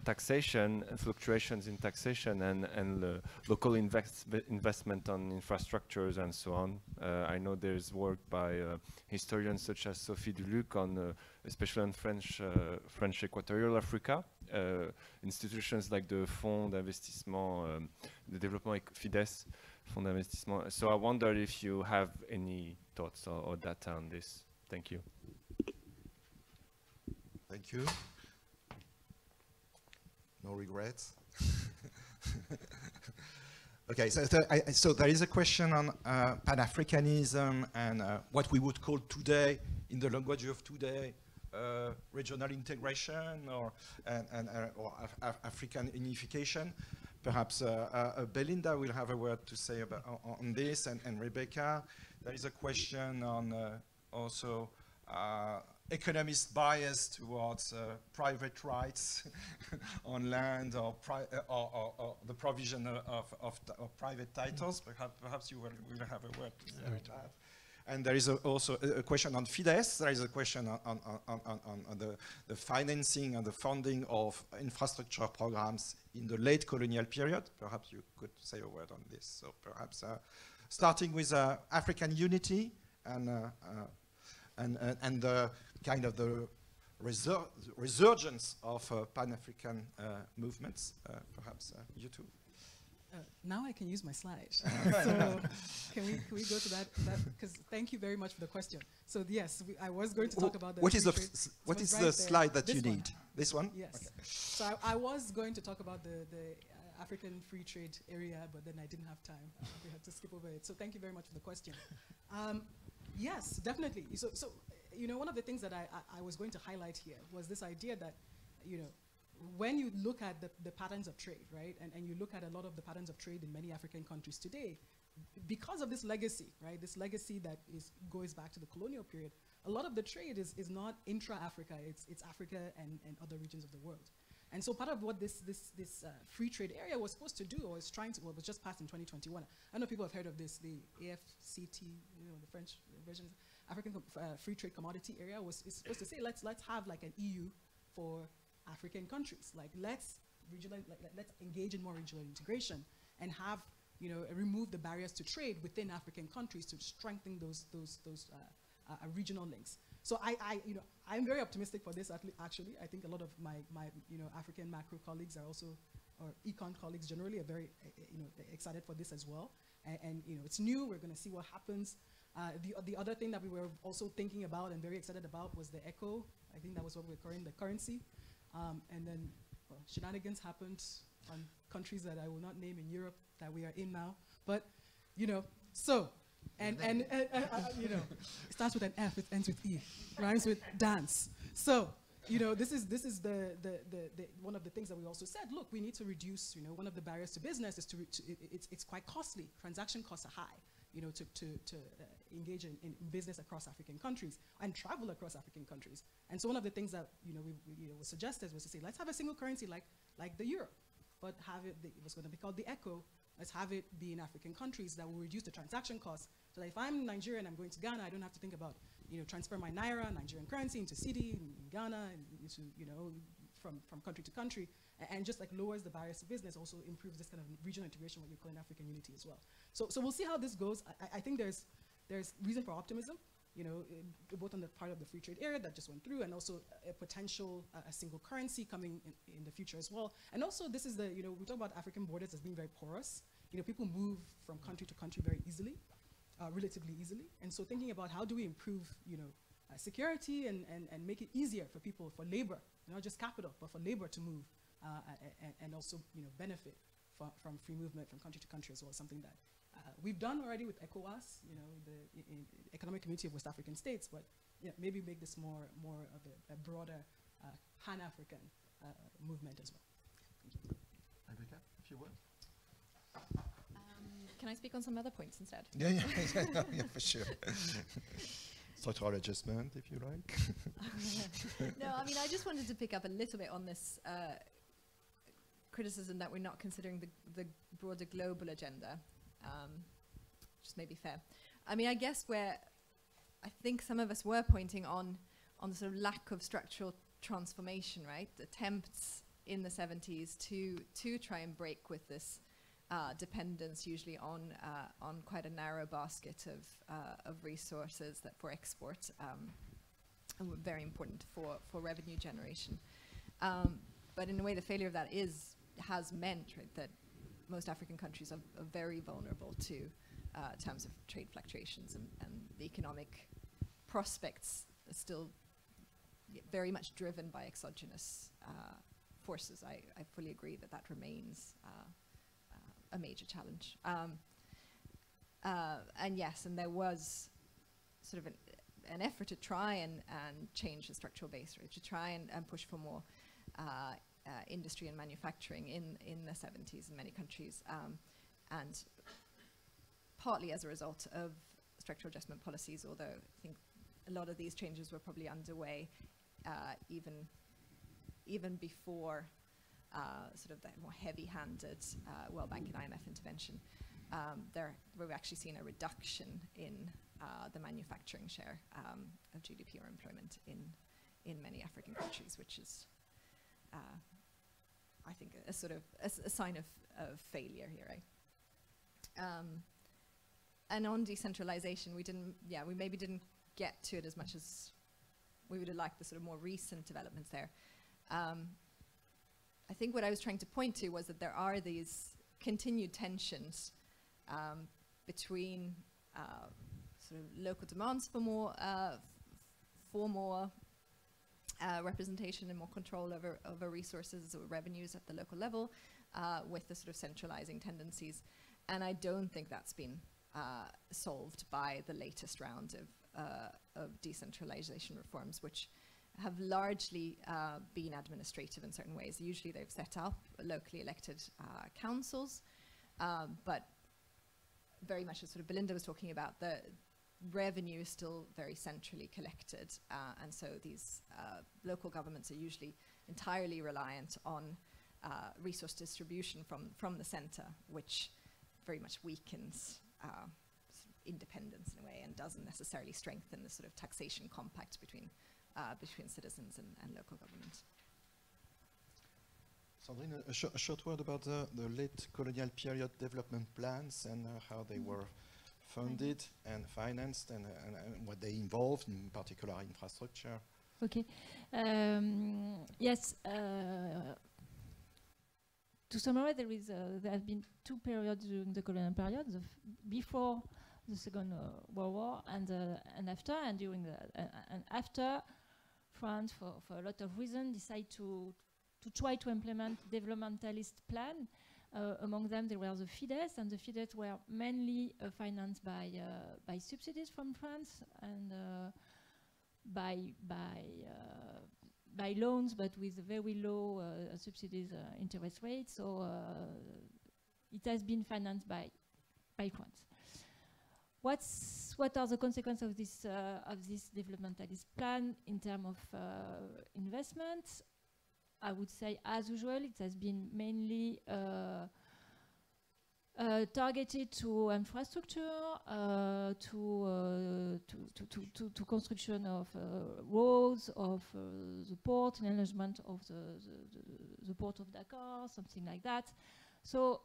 taxation, fluctuations in taxation, and local investment on infrastructures and so on. I know there's work by historians such as Sophie Duluc on, especially on French Equatorial Africa, institutions like the Fonds d'Investissement, the Développement FIDES, Fonds d'Investissement. So I wonder if you have any thoughts or data on this. Thank you. Thank you. No regrets. Okay, so there is a question on Pan-Africanism and what we would call today, in the language of today, regional integration or African unification. Perhaps Belinda will have a word to say about on this, and Rebecca. There is a question on also economist bias towards private rights on land or the provision of private titles. Perhaps you will have a word to say about that. And there is also a question on FIDES. There is a question on the financing and the funding of infrastructure programs in the late colonial period. Perhaps you could say a word on this. So perhaps starting with African unity and the kind of the resurgence of Pan-African movements. Perhaps you too. Now I can use my slide. So can we go to that? Because thank you very much for the question. So yes, I was going to talk about the. What is the slide that you need? This one? Yes. Okay. So I was going to talk about the African free trade area, but then I didn't have time. We had to skip over it. So thank you very much for the question. Yes, definitely. So you know, one of the things that I was going to highlight here was this idea that, you know, when you look at the patterns of trade, right, and you look at a lot of the patterns of trade in many African countries today, because of this legacy, right, this legacy that goes back to the colonial period, a lot of the trade is not intra-Africa, it's Africa and other regions of the world. And so part of what this free trade area was supposed to do, or was trying to, well, was just passed in 2021. I know people have heard of this, the AFCT, you know, the French version, African Free Trade Commodity Area is supposed to say, let's have like an EU for African countries. Like let's engage in more regional integration and have, you know, remove the barriers to trade within African countries to strengthen those regional links. So I'm very optimistic for this. Actually, I think a lot of my African macro colleagues are also, or econ colleagues generally, are very excited for this as well. And you know, it's new. We're going to see what happens. The other thing that we were also thinking about and very excited about was the ECHO. I think that was what we were calling the currency. And then, well, shenanigans happened on countries that I will not name in Europe that we are in now. But, you know, so, and you know, it starts with an F, it ends with E, rhymes with dance. So, you know, this is the one of the things that we also said. Look, we need to reduce. You know, one of the barriers to business is it's quite costly. Transaction costs are high. You know, to engage in business across African countries and travel across African countries. And so one of the things that was suggested was to say, let's have a single currency like the euro, but have it. It was going to be called the ECO. Let's have it be in African countries that will reduce the transaction costs. So that if I'm Nigerian, I'm going to Ghana, I don't have to think about transfer my naira, Nigerian currency into cedi in Ghana, and into from country to country, and just like lowers the barriers to business, also improves this kind of regional integration, what you call in African unity as well. So we'll see how this goes. I think there's reason for optimism, both on the part of the free trade area that just went through, and also a potential a single currency coming in the future as well. And also this is we talk about African borders as being very porous. People move from country to country very easily, relatively easily. And so thinking about how do we improve, security and make it easier for people, for labor, not just capital, but for labor to move and also, benefit from free movement from country to country as well, something that we've done already with ECOWAS, the Economic Community of West African States, but maybe make this more of a broader Pan-African movement as well. Thank you. Rebecca, a few words? Can I speak on some other points instead? Yeah, for sure. Structural adjustment, if you like. No, I mean, I just wanted to pick up a little bit on this criticism that we're not considering the broader global agenda, which may be fair. I mean, I guess where I think some of us were pointing on the sort of lack of structural transformation, right? Attempts in the 70s to try and break with this dependence, usually on quite a narrow basket of resources that for export were very important for revenue generation. But in a way, the failure of that has meant, right, that most African countries are very vulnerable to terms of trade fluctuations, and the economic prospects are still very much driven by exogenous forces. I fully agree that remains a major challenge. And yes, and there was sort of an effort to try and change the structural base, right, to try and push for more industry and manufacturing in the 70s in many countries, and partly as a result of structural adjustment policies, although I think a lot of these changes were probably underway even before sort of that more heavy-handed World Bank and IMF intervention. We've actually seen a reduction in the manufacturing share of GDP or employment in many African countries, which is, I think, a sort of a sign of failure here, right? And on decentralization, we maybe didn't get to it as much as we would have liked, the sort of more recent developments there. I think what I was trying to point to was that there are these continued tensions between sort of local demands for more representation and more control over resources or revenues at the local level, with the sort of centralizing tendencies. And I don't think that's been solved by the latest round of decentralization reforms, which have largely been administrative in certain ways. Usually they've set up locally elected councils, but very much as sort of Belinda was talking about, the revenue is still very centrally collected, and so these local governments are usually entirely reliant on resource distribution from the center, which very much weakens independence in a way and doesn't necessarily strengthen the sort of taxation compact between citizens and local government. Sandrine, a short word about the late colonial period development plans and how they were funded and financed, and what they involved, in particular infrastructure. Okay. Yes. To summarize, there have been two periods during the colonial period: before the Second World War and after. And during and after, France, for a lot of reasons, decided to try to implement developmentalist plan. Among them, there were the FIDES, and the FIDES were mainly financed by subsidies from France and by by loans, but with very low subsidies interest rates. So it has been financed by funds. What are the consequences of this developmentalist plan in terms of investment? I would say, as usual, it has been mainly targeted to infrastructure, to construction of roads, of the port, enlargement of the port of Dakar, something like that. So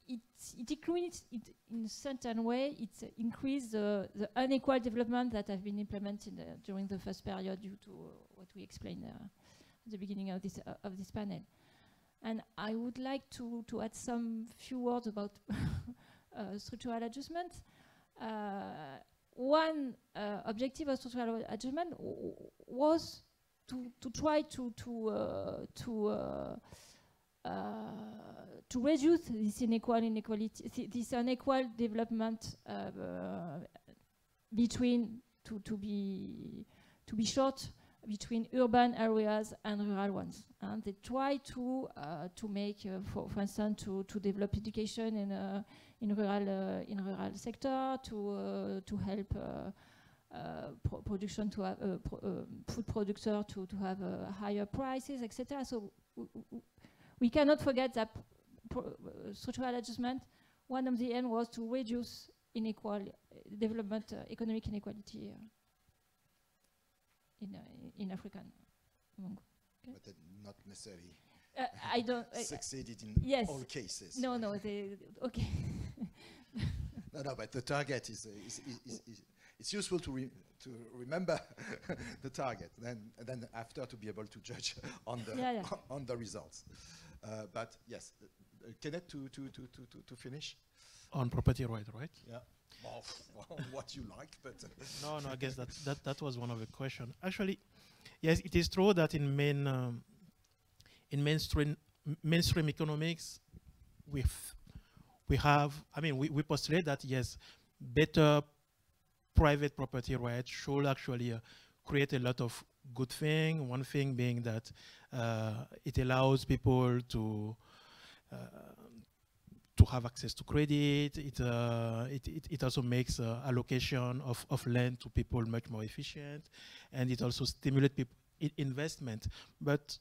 it increased, in a certain way, it increased the unequal development that have been implemented during the first period due to what we explained at the beginning of this panel. And I would like to add some few words about structural adjustment. One objective of structural adjustment was to try to reduce this inequality, this unequal development between to be short between urban areas and rural ones. And they try to make, for instance, to develop education in rural sector, to help production, to have food producer to have higher prices, etc. So we cannot forget that structural adjustment, one of the end was to reduce development, economic inequality in African Congo. Okay? But not necessarily I don't succeeded in yes. all cases. No, okay. No, but the target is it's useful to remember the target, and then after to be able to judge on the on the results. But yes, Kenneth, to finish on property right? Yeah. Well, what you like, but no, I guess that was one of the questions. Actually, yes, it is true that in mainstream economics, we postulate that yes, better private property rights should actually create a lot of good things. One thing being that it allows people to have access to credit. It also makes allocation of land to people much more efficient, and it also stimulates people investment. But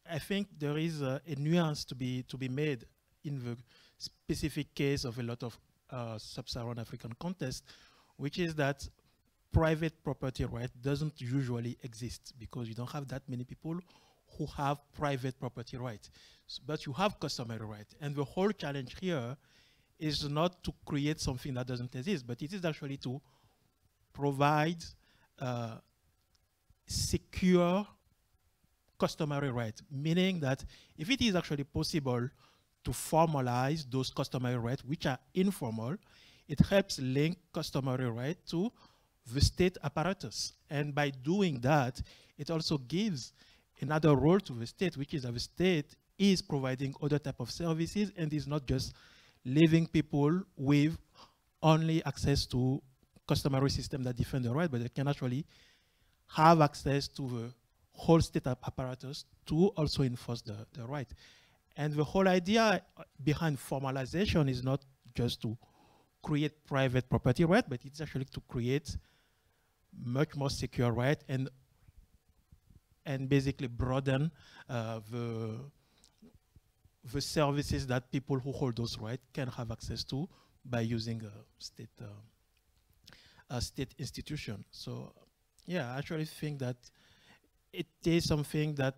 I think there is a nuance to be made in the specific case of a lot of sub-Saharan African contests, which is that private property right doesn't usually exist because you don't have that many people who have private property rights, but you have customary rights. And the whole challenge here is not to create something that doesn't exist, but it is actually to provide secure customary rights, meaning that if it is actually possible to formalize those customary rights, which are informal, it helps link customary rights to the state apparatus. And by doing that, it also gives another role to the state, which is that the state is providing other type of services and is not just leaving people with only access to customary system that defend the right, but they can actually have access to the whole state apparatus to also enforce the right. And the whole idea behind formalization is not just to create private property right, but it's actually to create much more secure right and basically broaden the services that people who hold those rights can have access to by using a state institution. So yeah, I actually think that it is something that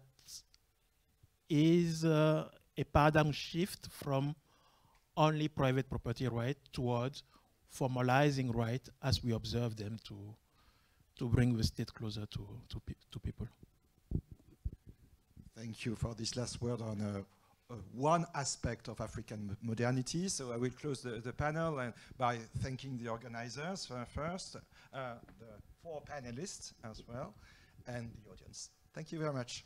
is a paradigm shift from only private property right towards formalizing right as we observe them to bring the state closer to people. Thank you for this last word on one aspect of African modernity. So I will close the panel by thanking the organizers first, the 4 panelists as well, and the audience. Thank you very much.